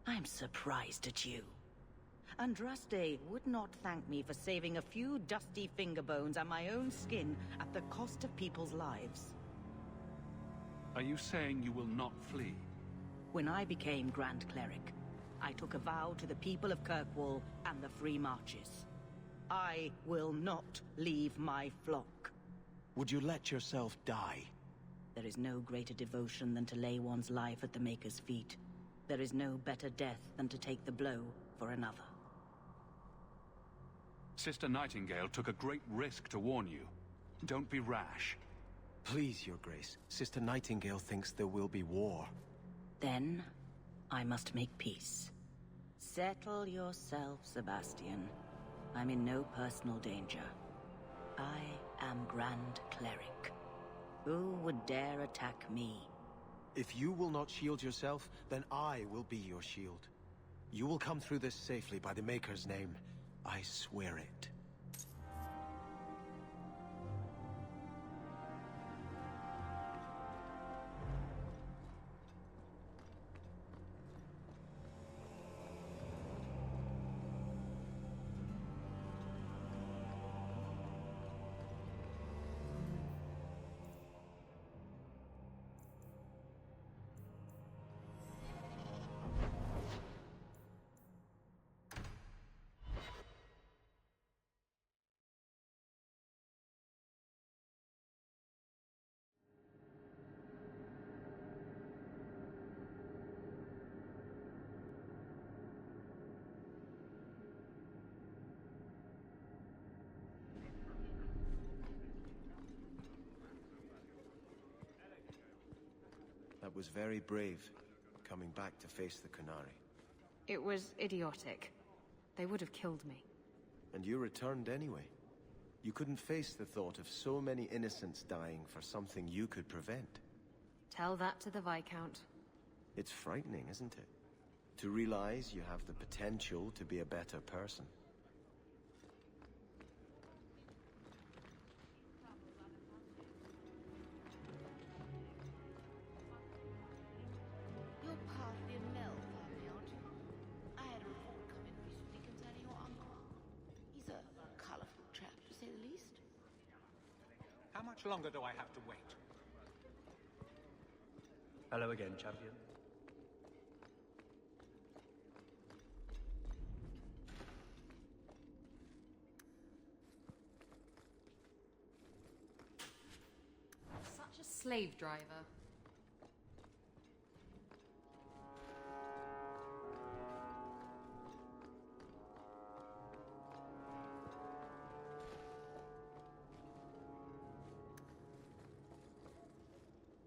I'm surprised at you. Andraste would not thank me for saving a few dusty finger bones and my own skin at the cost of people's lives. Are you saying you will not flee? When I became Grand Cleric, I took a vow to the people of Kirkwall and the Free Marches. I will not leave my flock. Would you let yourself die? There is no greater devotion than to lay one's life at the Maker's feet. There is no better death than to take the blow for another. Sister Nightingale took a great risk to warn you. Don't be rash. Please, Your Grace. Sister Nightingale thinks there will be war. Then, I must make peace. Settle yourself, Sebastian. I'm in no personal danger. I am Grand Cleric. Who would dare attack me? If you will not shield yourself, then I will be your shield. You will come through this safely by the Maker's name. I swear it. That was very brave, coming back to face the Qunari. It was idiotic. They would have killed me. And you returned anyway. You couldn't face the thought of so many innocents dying for something you could prevent. Tell that to the Viscount. It's frightening, isn't it? To realize you have the potential to be a better person. You're part of the Amel family, aren't you? I had a report come in recently concerning your uncle. He's a colourful chap, to say the least. How much longer do I have to wait? Hello again, champion. Such a slave driver.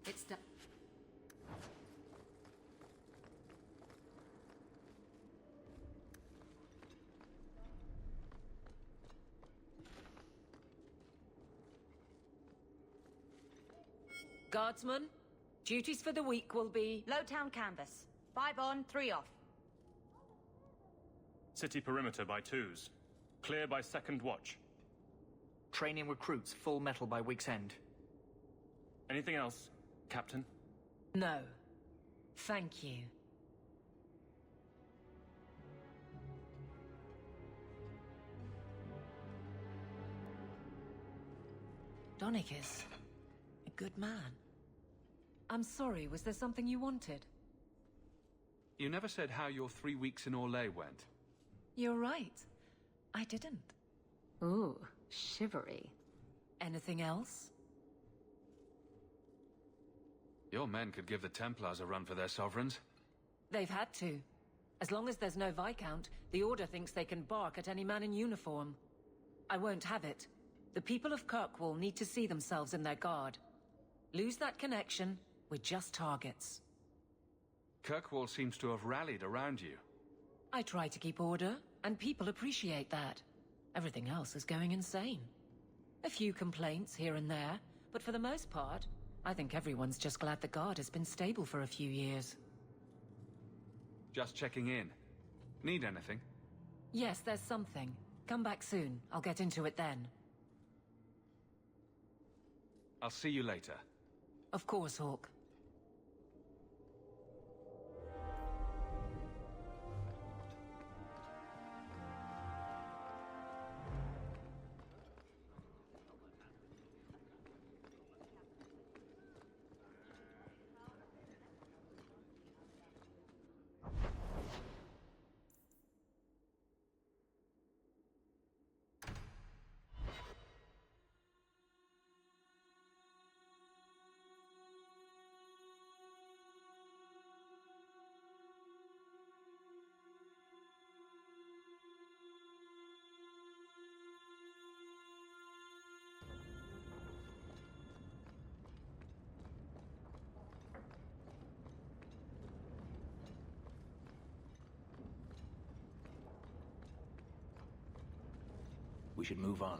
It's done. Guardsmen, duties for the week will be... Low town canvas. 5 on, 3 off. City perimeter by 2s. Clear by 2nd watch. Training recruits full metal by week's end. Anything else, Captain? No. Thank you. Donnick is a good man. I'm sorry, was there something you wanted? You never said how your 3 weeks in Orlais went. You're right. I didn't. Ooh, shivery. Anything else? Your men could give the Templars a run for their sovereigns. They've had to. As long as there's no Viscount, the Order thinks they can bark at any man in uniform. I won't have it. The people of Kirkwall need to see themselves in their guard. Lose that connection, we're just targets. Kirkwall seems to have rallied around you. I try to keep order, and people appreciate that. Everything else is going insane. A few complaints here and there, but for the most part, I think everyone's just glad the guard has been stable for a few years. Just checking in. Need anything? Yes, there's something. Come back soon. I'll get into it then. I'll see you later. Of course, Hawke. We should move on.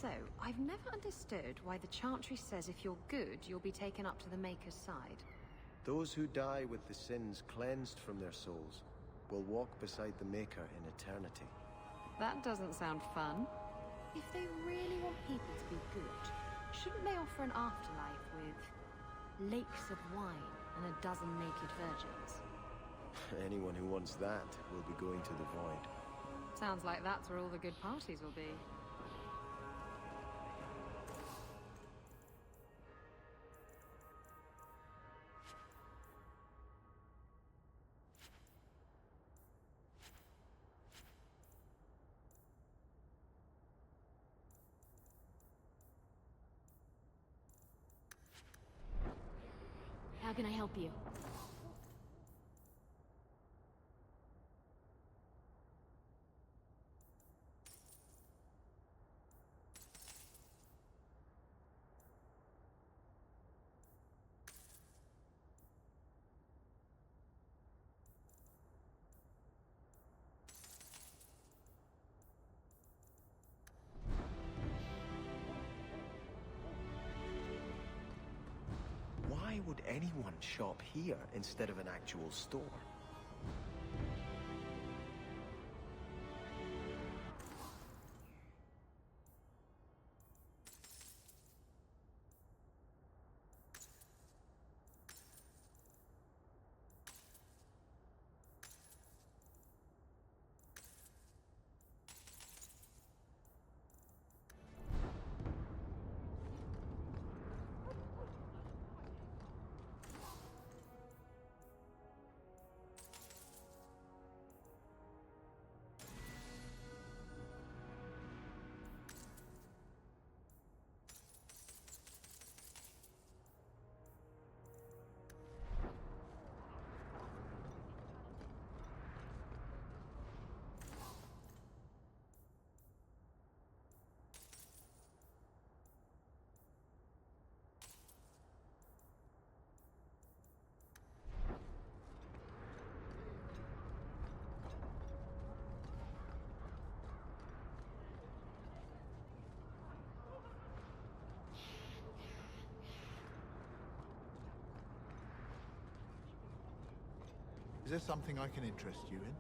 So, I've never understood why the Chantry says if you're good, you'll be taken up to the Maker's side. Those who die with the sins cleansed from their souls will walk beside the Maker in eternity. That doesn't sound fun. If they really want people to be good, shouldn't they offer an afterlife with lakes of wine and a dozen naked virgins? Anyone who wants that will be going to the void. Sounds like that's where all the good parties will be. How can I help you? Why would anyone shop here instead of an actual store? Is there something I can interest you in?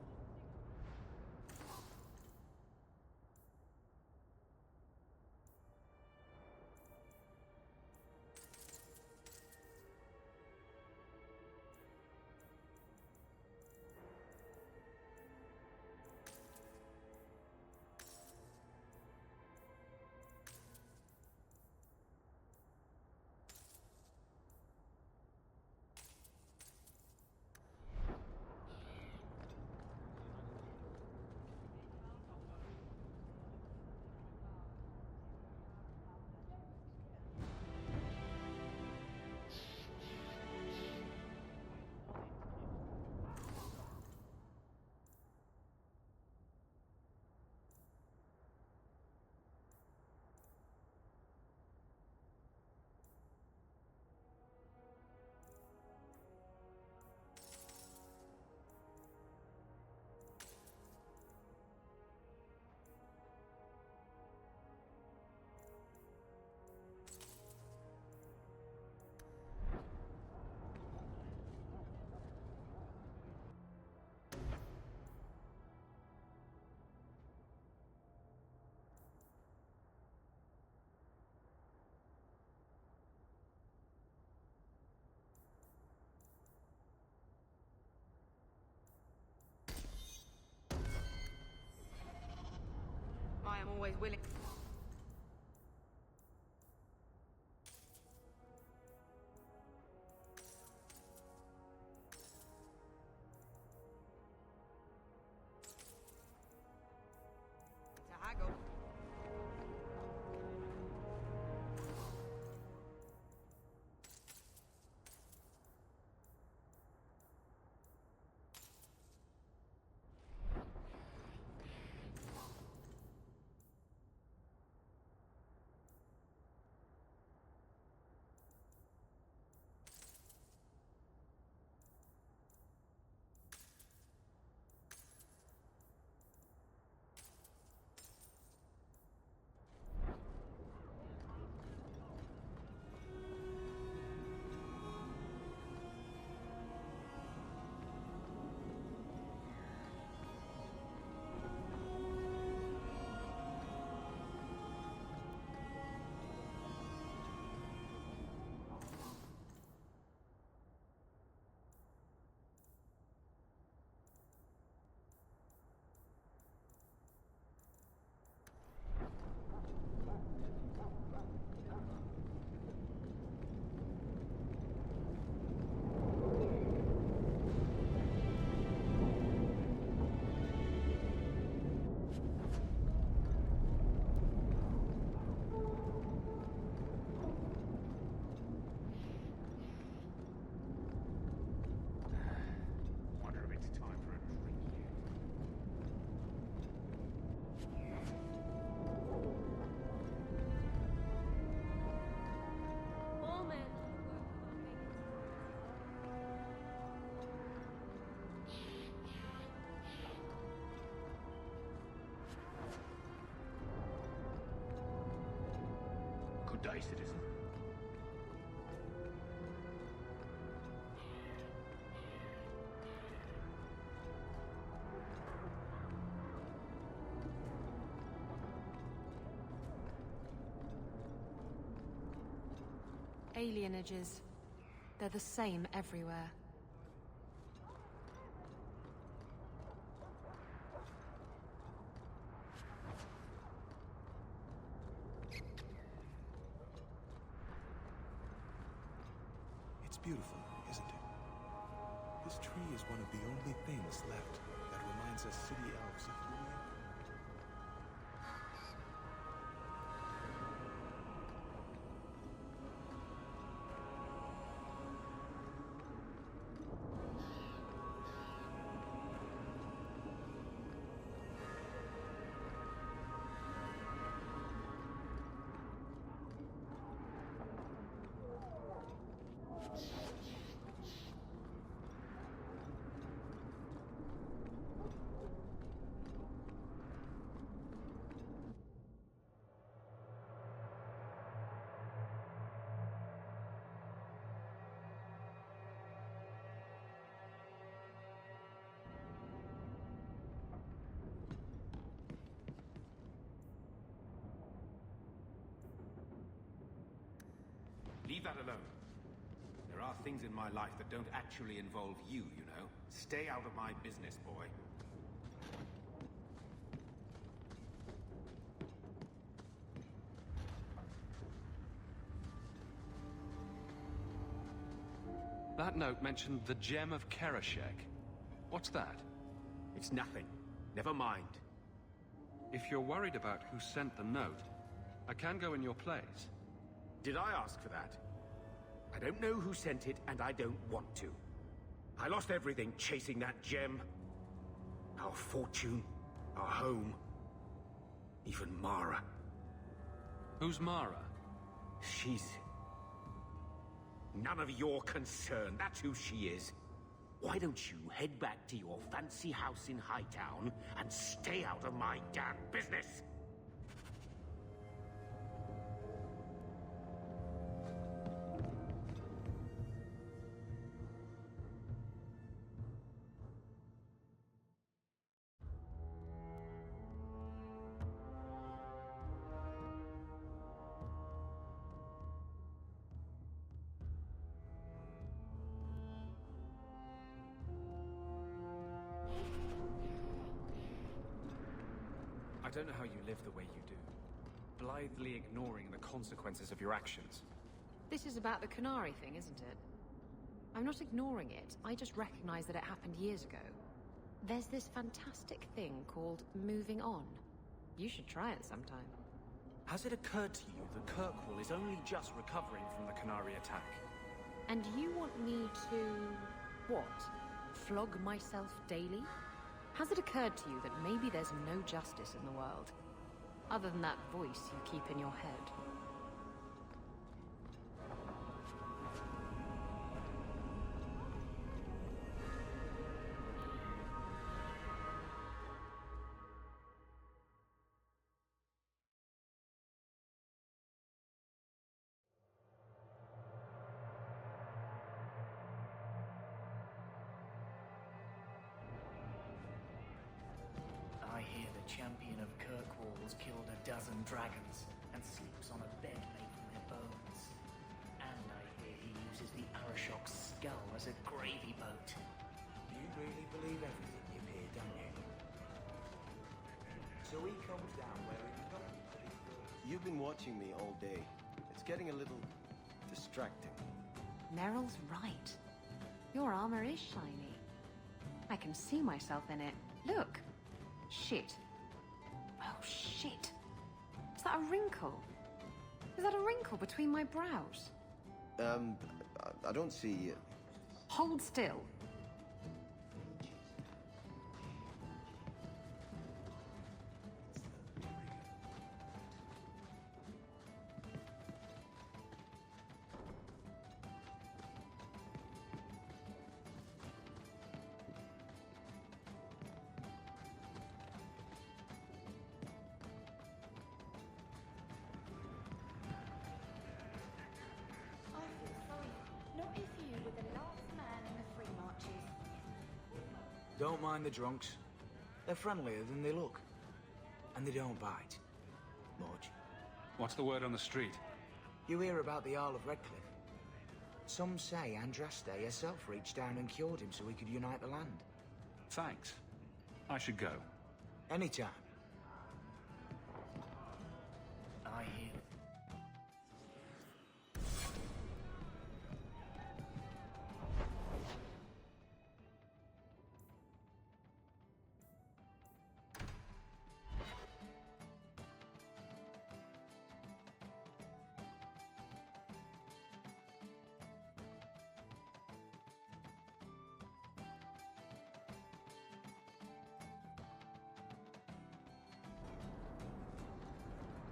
I am always willing. To haggle. Good day, citizen. Alienages. They're the same everywhere. It's beautiful, isn't it? This tree is one of the only things left that reminds us city elves of who we are. Leave that alone. There are things in my life that don't actually involve you, you know. Stay out of my business, boy. That note mentioned the Gem of Arishok. What's that? It's nothing. Never mind. If you're worried about who sent the note, I can go in your place. Did I ask for that? I don't know who sent it, and I don't want to. I lost everything chasing that gem. Our fortune, our home, even Mara. Who's Mara? She's... none of your concern. That's who she is. Why don't you head back to your fancy house in Hightown and stay out of my damn business? I don't know how you live the way you do, blithely ignoring the consequences of your actions. This is about the Canary thing, isn't it? I'm not ignoring it, I just recognize that it happened years ago. There's this fantastic thing called moving on. You should try it sometime. Has it occurred to you that Kirkwall is only just recovering from the Canary attack? And you want me to... what? Flog myself daily? Has it occurred to you that maybe there's no justice in the world? Other than that voice you keep in your head? I hear the champion of Kirkwall's killed a dozen dragons and sleeps on a bed made from their bones. And I hear he uses the Arishok skull as a gravy boat. You really believe everything you hear, don't you? So he comes down wearing nothing. You've been watching me all day. It's getting a little distracting. Meryl's right. Your armor is shiny. I can see myself in it. Look. Shit. Oh, shit. Is that a wrinkle? Is that a wrinkle between my brows? I don't see... Hold still. Don't mind the drunks. They're friendlier than they look. And they don't bite. Much. What's the word on the street? You hear about the Earl of Redcliffe? Some say Andraste herself reached down and cured him so he could unite the land. Thanks. I should go. Anytime. I hear.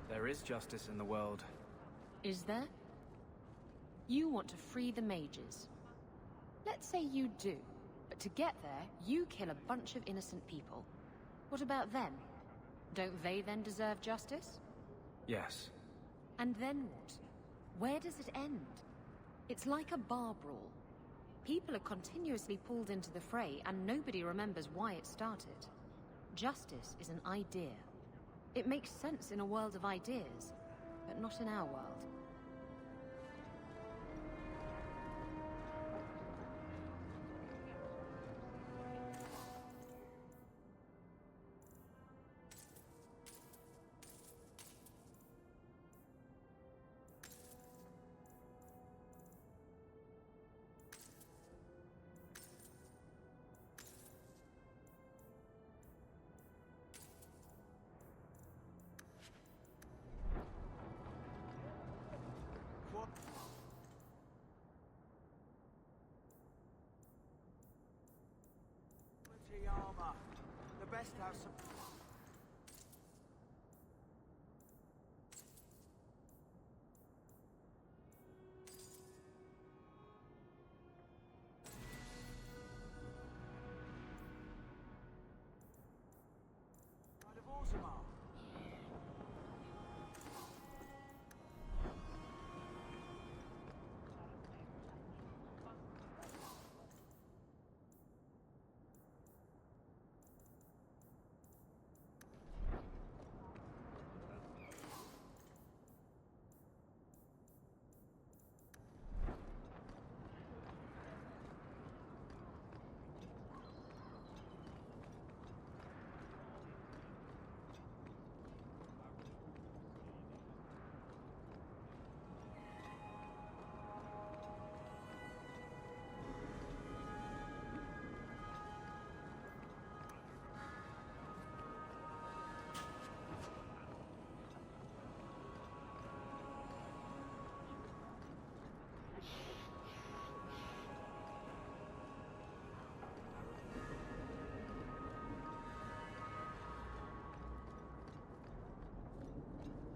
There is justice in the world. Is there? You want to free the mages. Let's say you do, but to get there, you kill a bunch of innocent people. What about them? Don't they then deserve justice? Yes. And then what? Where does it end? It's like a bar brawl. People are continuously pulled into the fray, and nobody remembers why it started. Justice is an idea. It makes sense in a world of ideas, but not in our world. Armor. The best have some.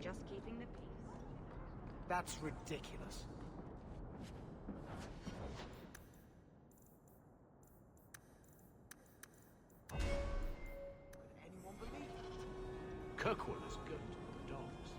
Just keeping the peace. That's ridiculous. Could anyone believe it? Kirkwall is good for the dogs.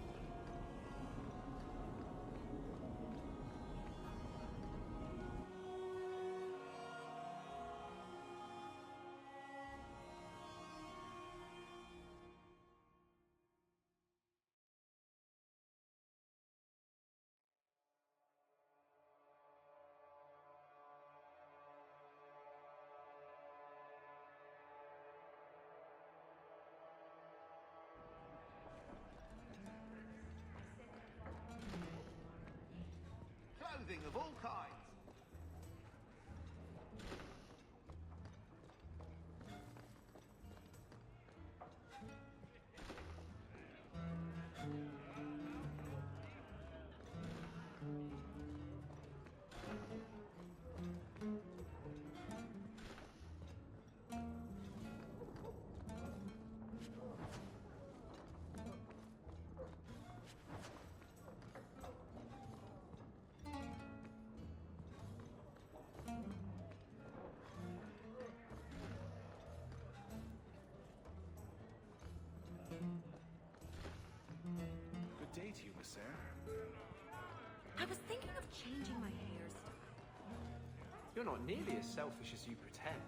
Clothing of all kinds. Good day to you, Miss Sarah. I was thinking of changing my hairstyle. You're not nearly as selfish as you pretend.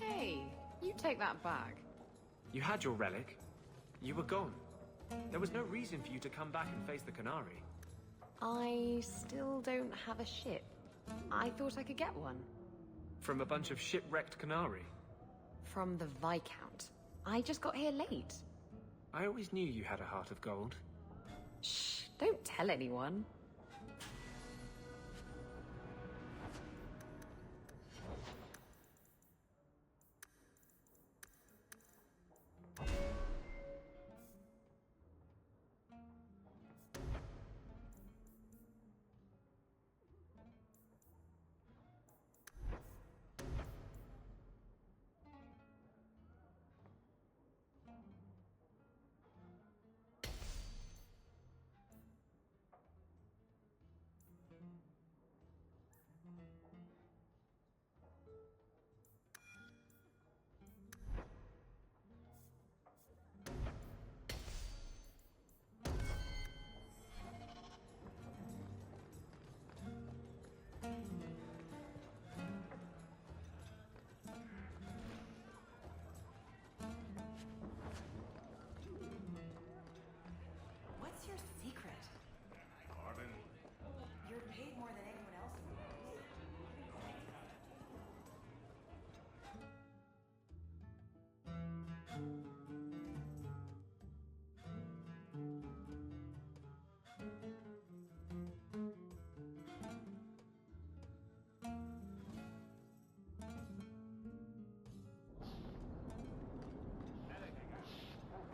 Hey, you take that back. You had your relic. You were gone. There was no reason for you to come back and face the Canary. I still don't have a ship. I thought I could get one. From a bunch of shipwrecked Canary. From the Viscount. I just got here late. I always knew you had a heart of gold. Shh, don't tell anyone. What's your secret? Pardon? You're paid more than anyone else in the world.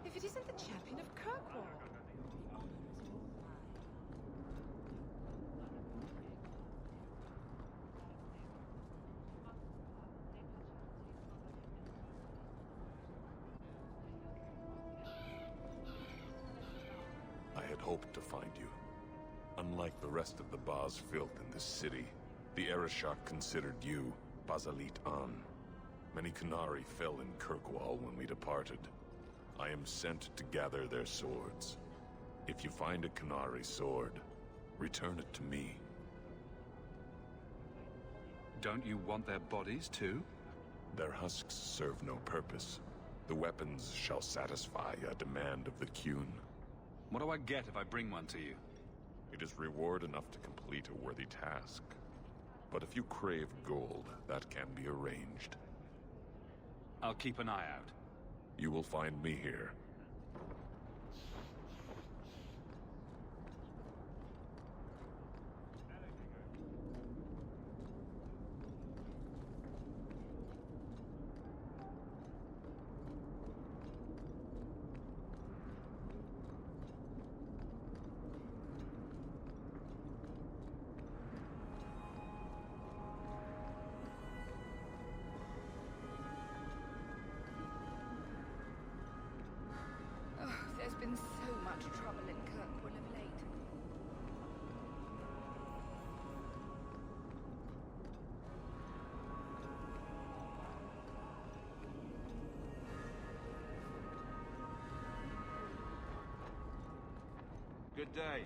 If it isn't the champion of Kirkwall. I had hoped to find you. Unlike the rest of the Baz filth in this city, the Arishok considered you Basalit An. Many Canary fell in Kirkwall when we departed. I am sent to gather their swords. If you find a Canary sword, return it to me. Don't you want their bodies too? Their husks serve no purpose. The weapons shall satisfy a demand of the Qun. What do I get if I bring one to you? It is reward enough to complete a worthy task. But if you crave gold, that can be arranged. I'll keep an eye out. You will find me here. There's been so much trouble in Kirkwall of late. Good day.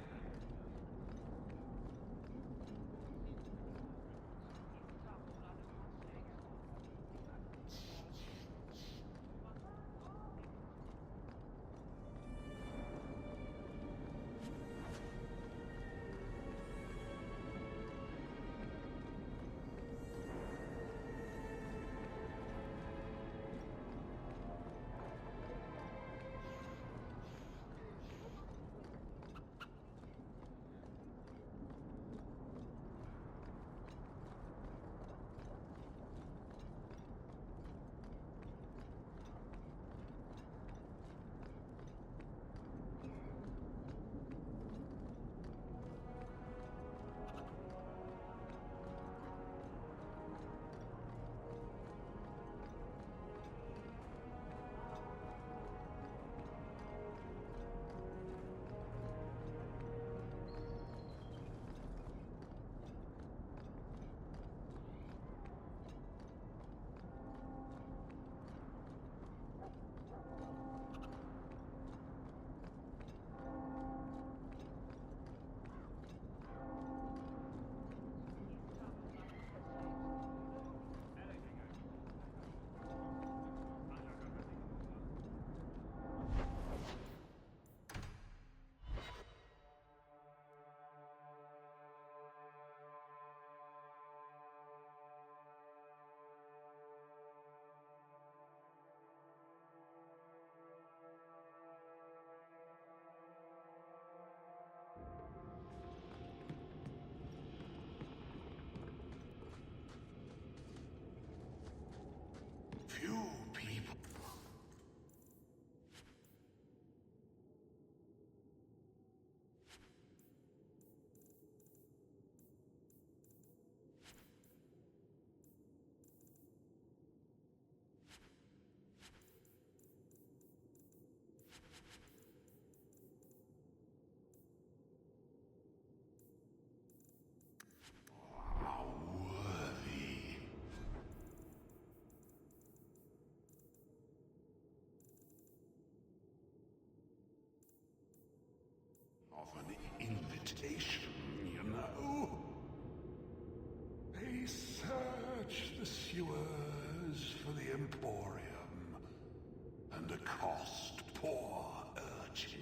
cost, poor urchin.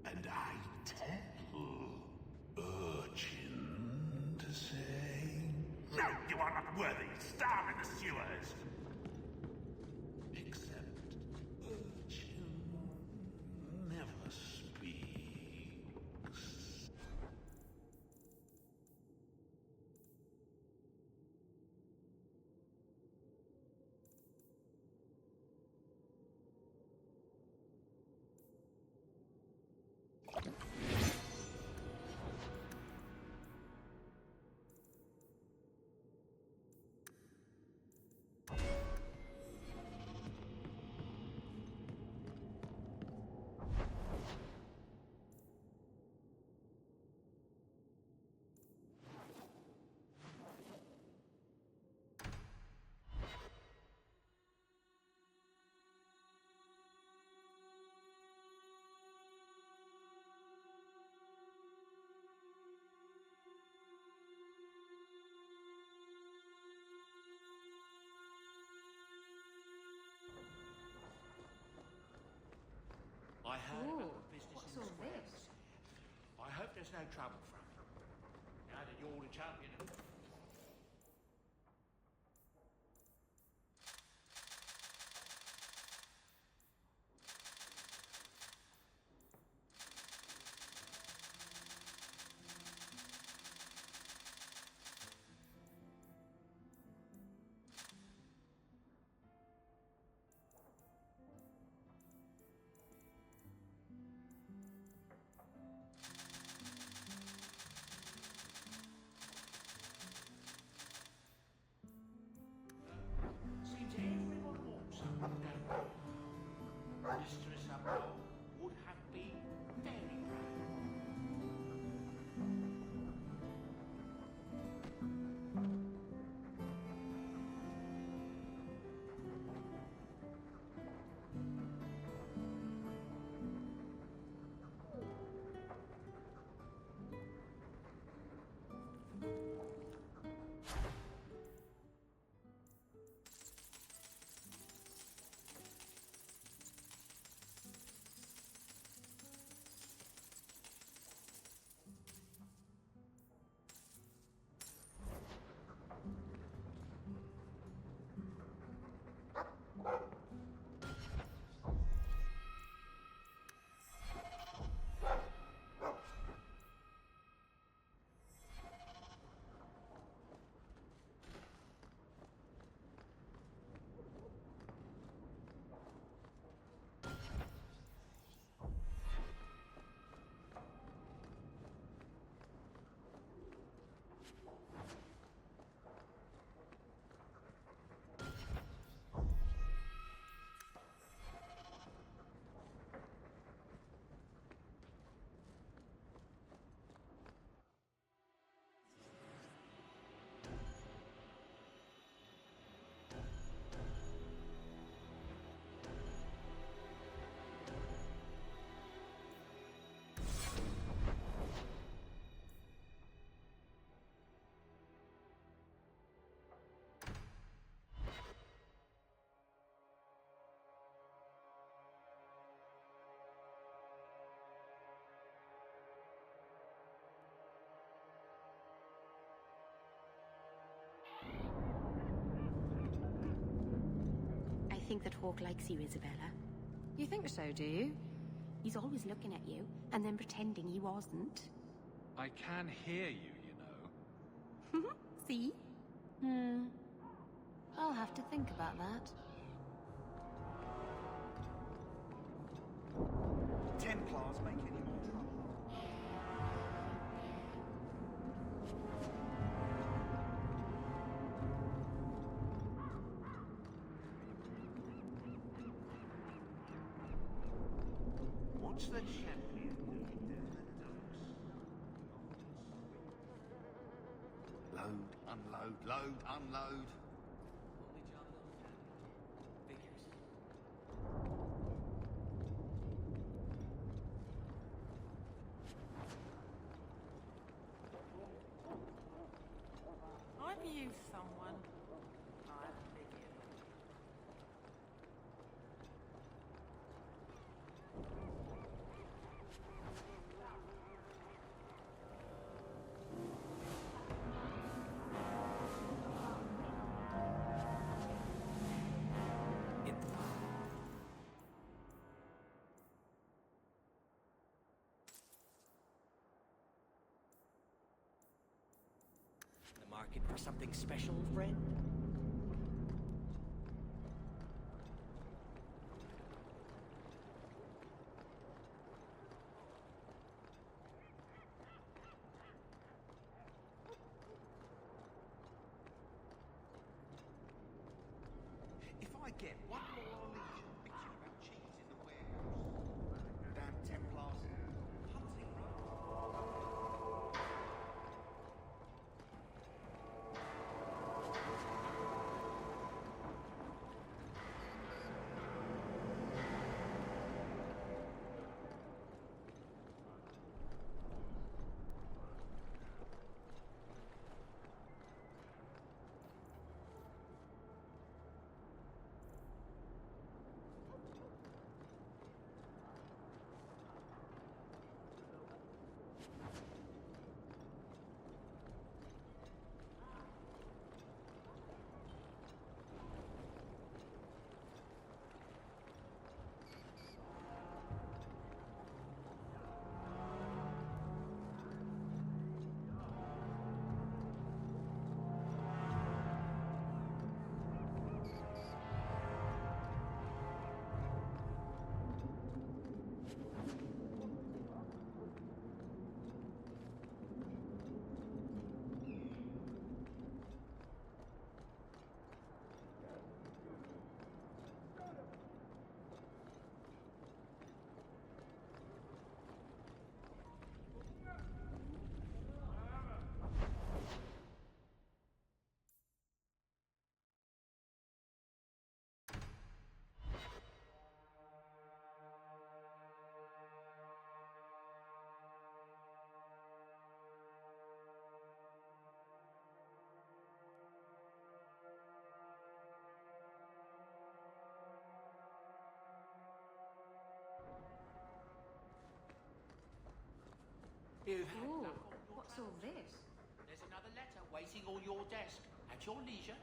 And I tell urchin to say, no, you are not worthy. Starve in the sewers. Except urchin never speaks. I heard Ooh, about the business what's in the all square. this? I hope there's no trouble from it. Now that you're the champion of... Seems everyone wants something, don't they? Mistress Amel would have been very proud. I think that Hawke likes you, Isabella. You think so, do you? He's always looking at you, and then pretending he wasn't. I can hear you, you know. See? I'll have to think about that. Templars make any more trouble? What's the champion doing down the docks? Load, unload, load, unload. Aren't you someone? Looking for something special, friend? If I get one more legion bitching about cheese in the warehouse, damn Templars, hunting Ooh, what's all this? There's another letter waiting on your desk. At your leisure.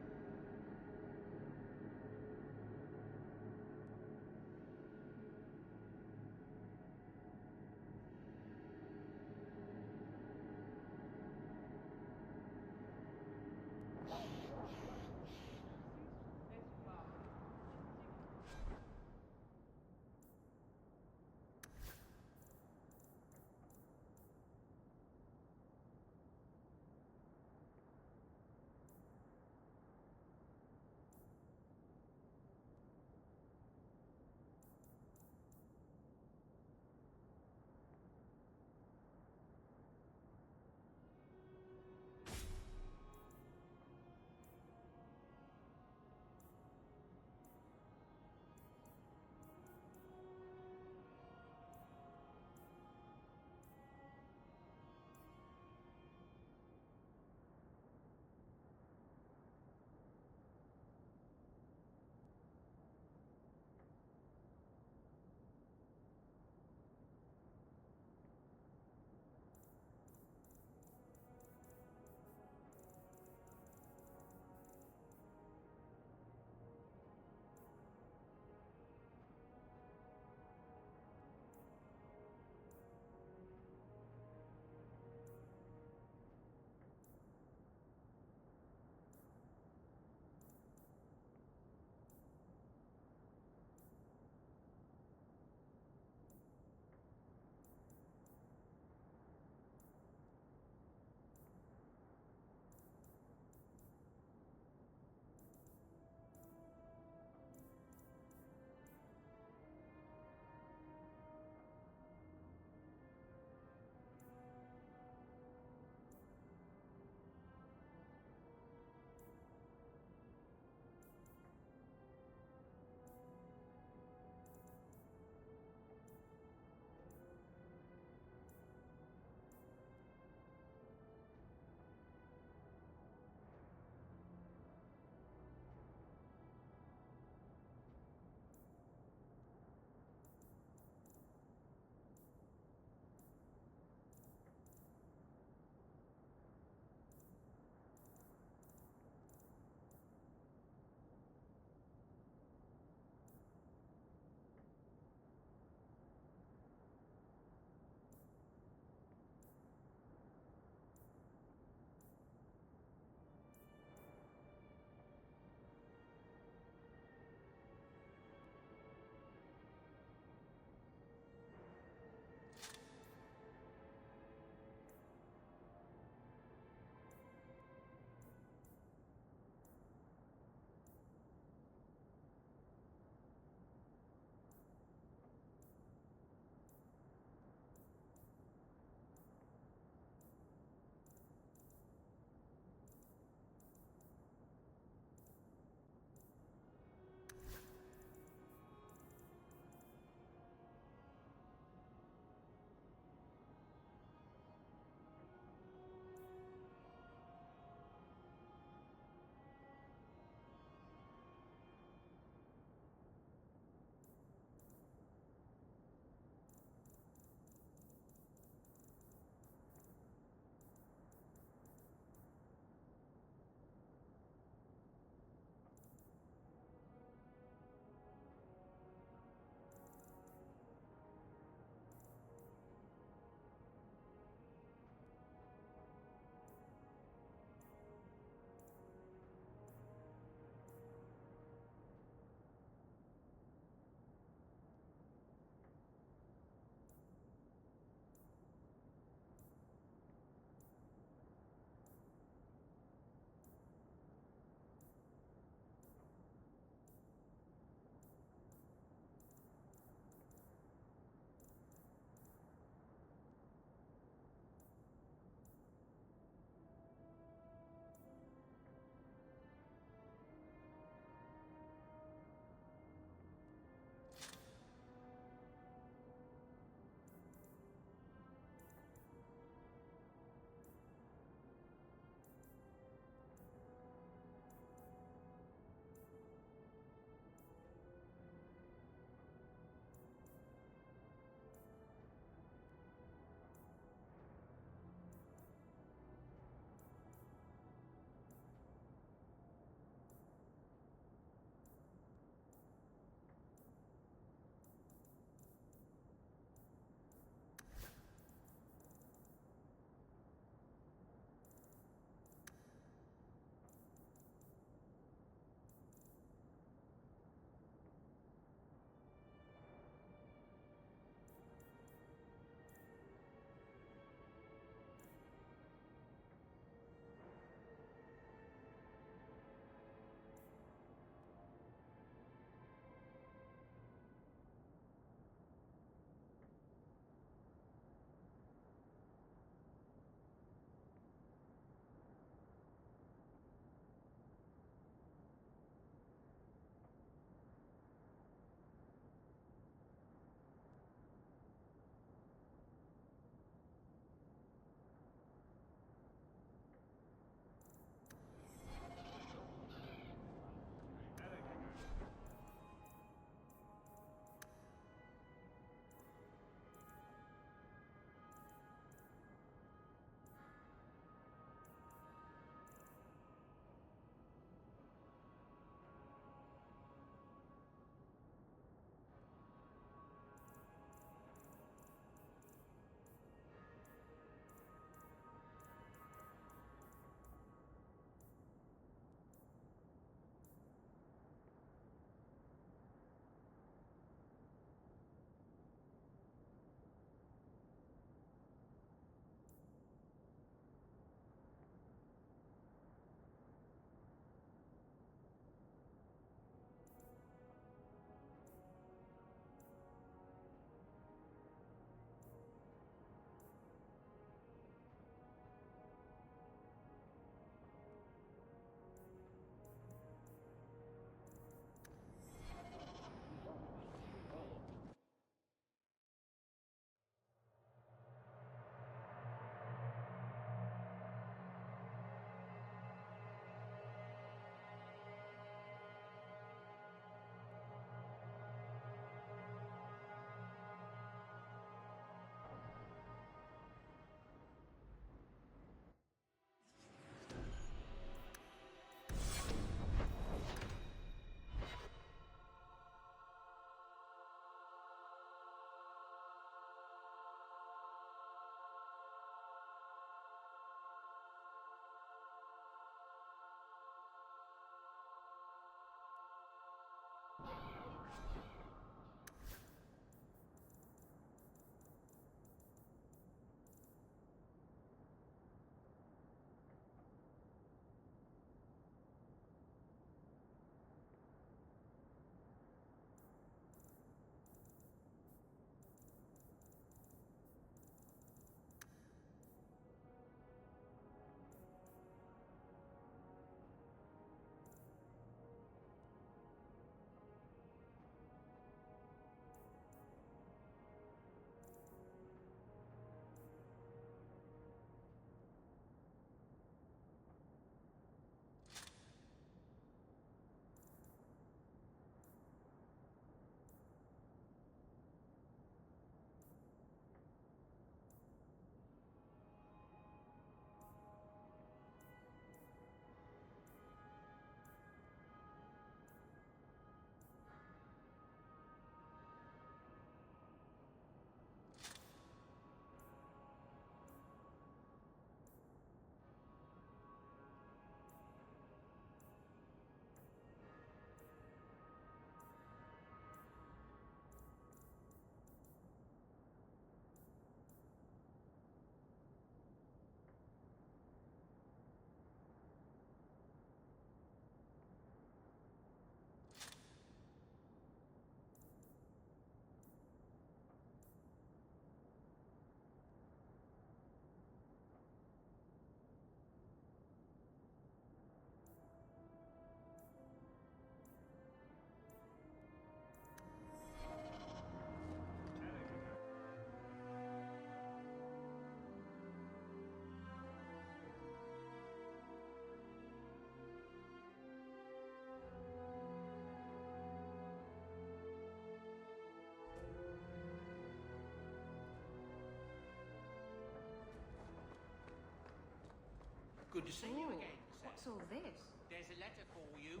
Good to see you again. What's all this? There's a letter for you.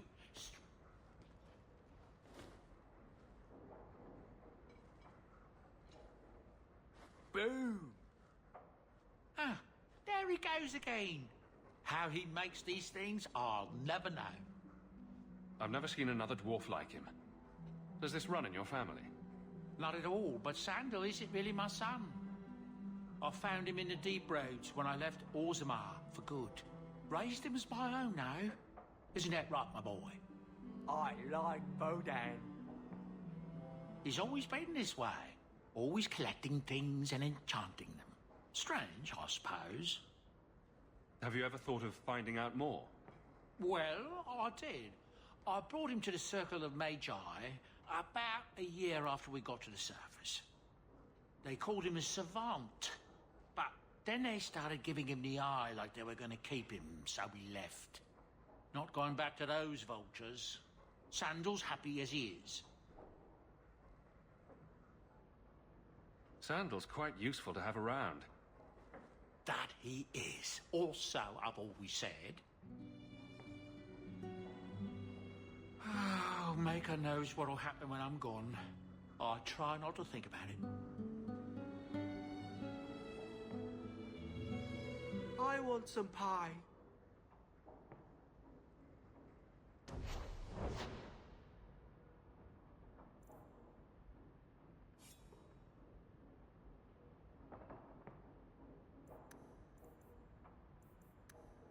Boom! Ah, there he goes again. How he makes these things, I'll never know. I've never seen another dwarf like him. Does this run in your family? Not at all, but Sandal isn't really my son. I found him in the deep roads when I left Orzammar for good. Raised him as my own now. Isn't that right, my boy? I like Bodan. He's always been this way. Always collecting things and enchanting them. Strange, I suppose. Have you ever thought of finding out more? Well, I did. I brought him to the Circle of Magi about a year after we got to the surface. They called him a savant, but then they started giving him the eye like they were going to keep him, so we left. Not going back to those vultures. Sandal's happy as he is. Sandal's quite useful to have around. That he is. Also, I've always said. Oh, Maker knows what'll happen when I'm gone. I try not to think about it. I want some pie.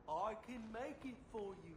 I can make it for you.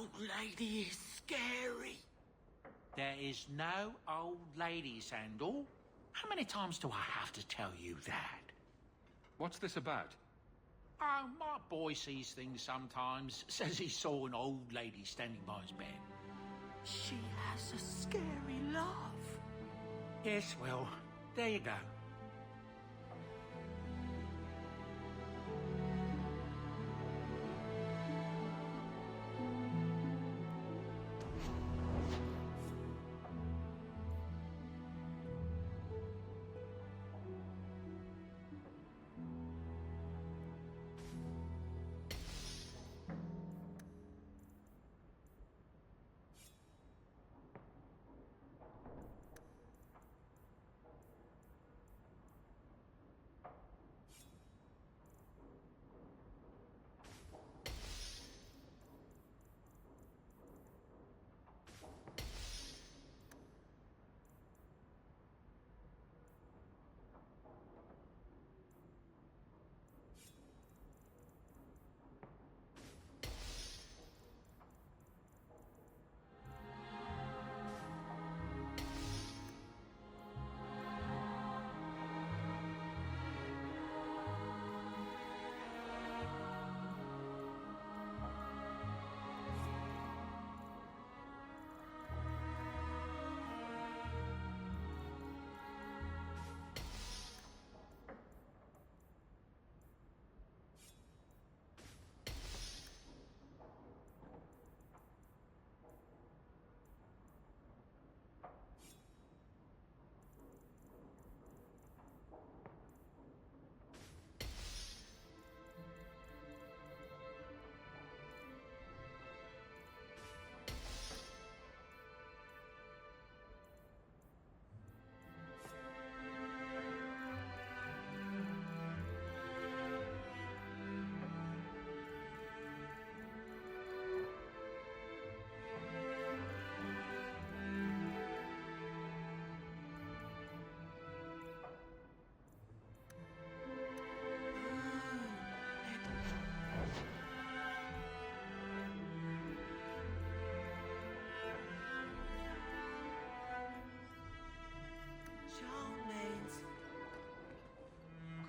old lady is scary. There is no old lady, Sandal. How many times do I have to tell you that? What's this about? Oh, my boy sees things sometimes. Says he saw an old lady standing by his bed. She has a scary laugh. Yes, well, there you go.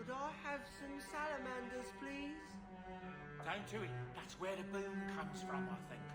Could I have some salamanders, please? Don't do it. That's where the boom comes from, I think.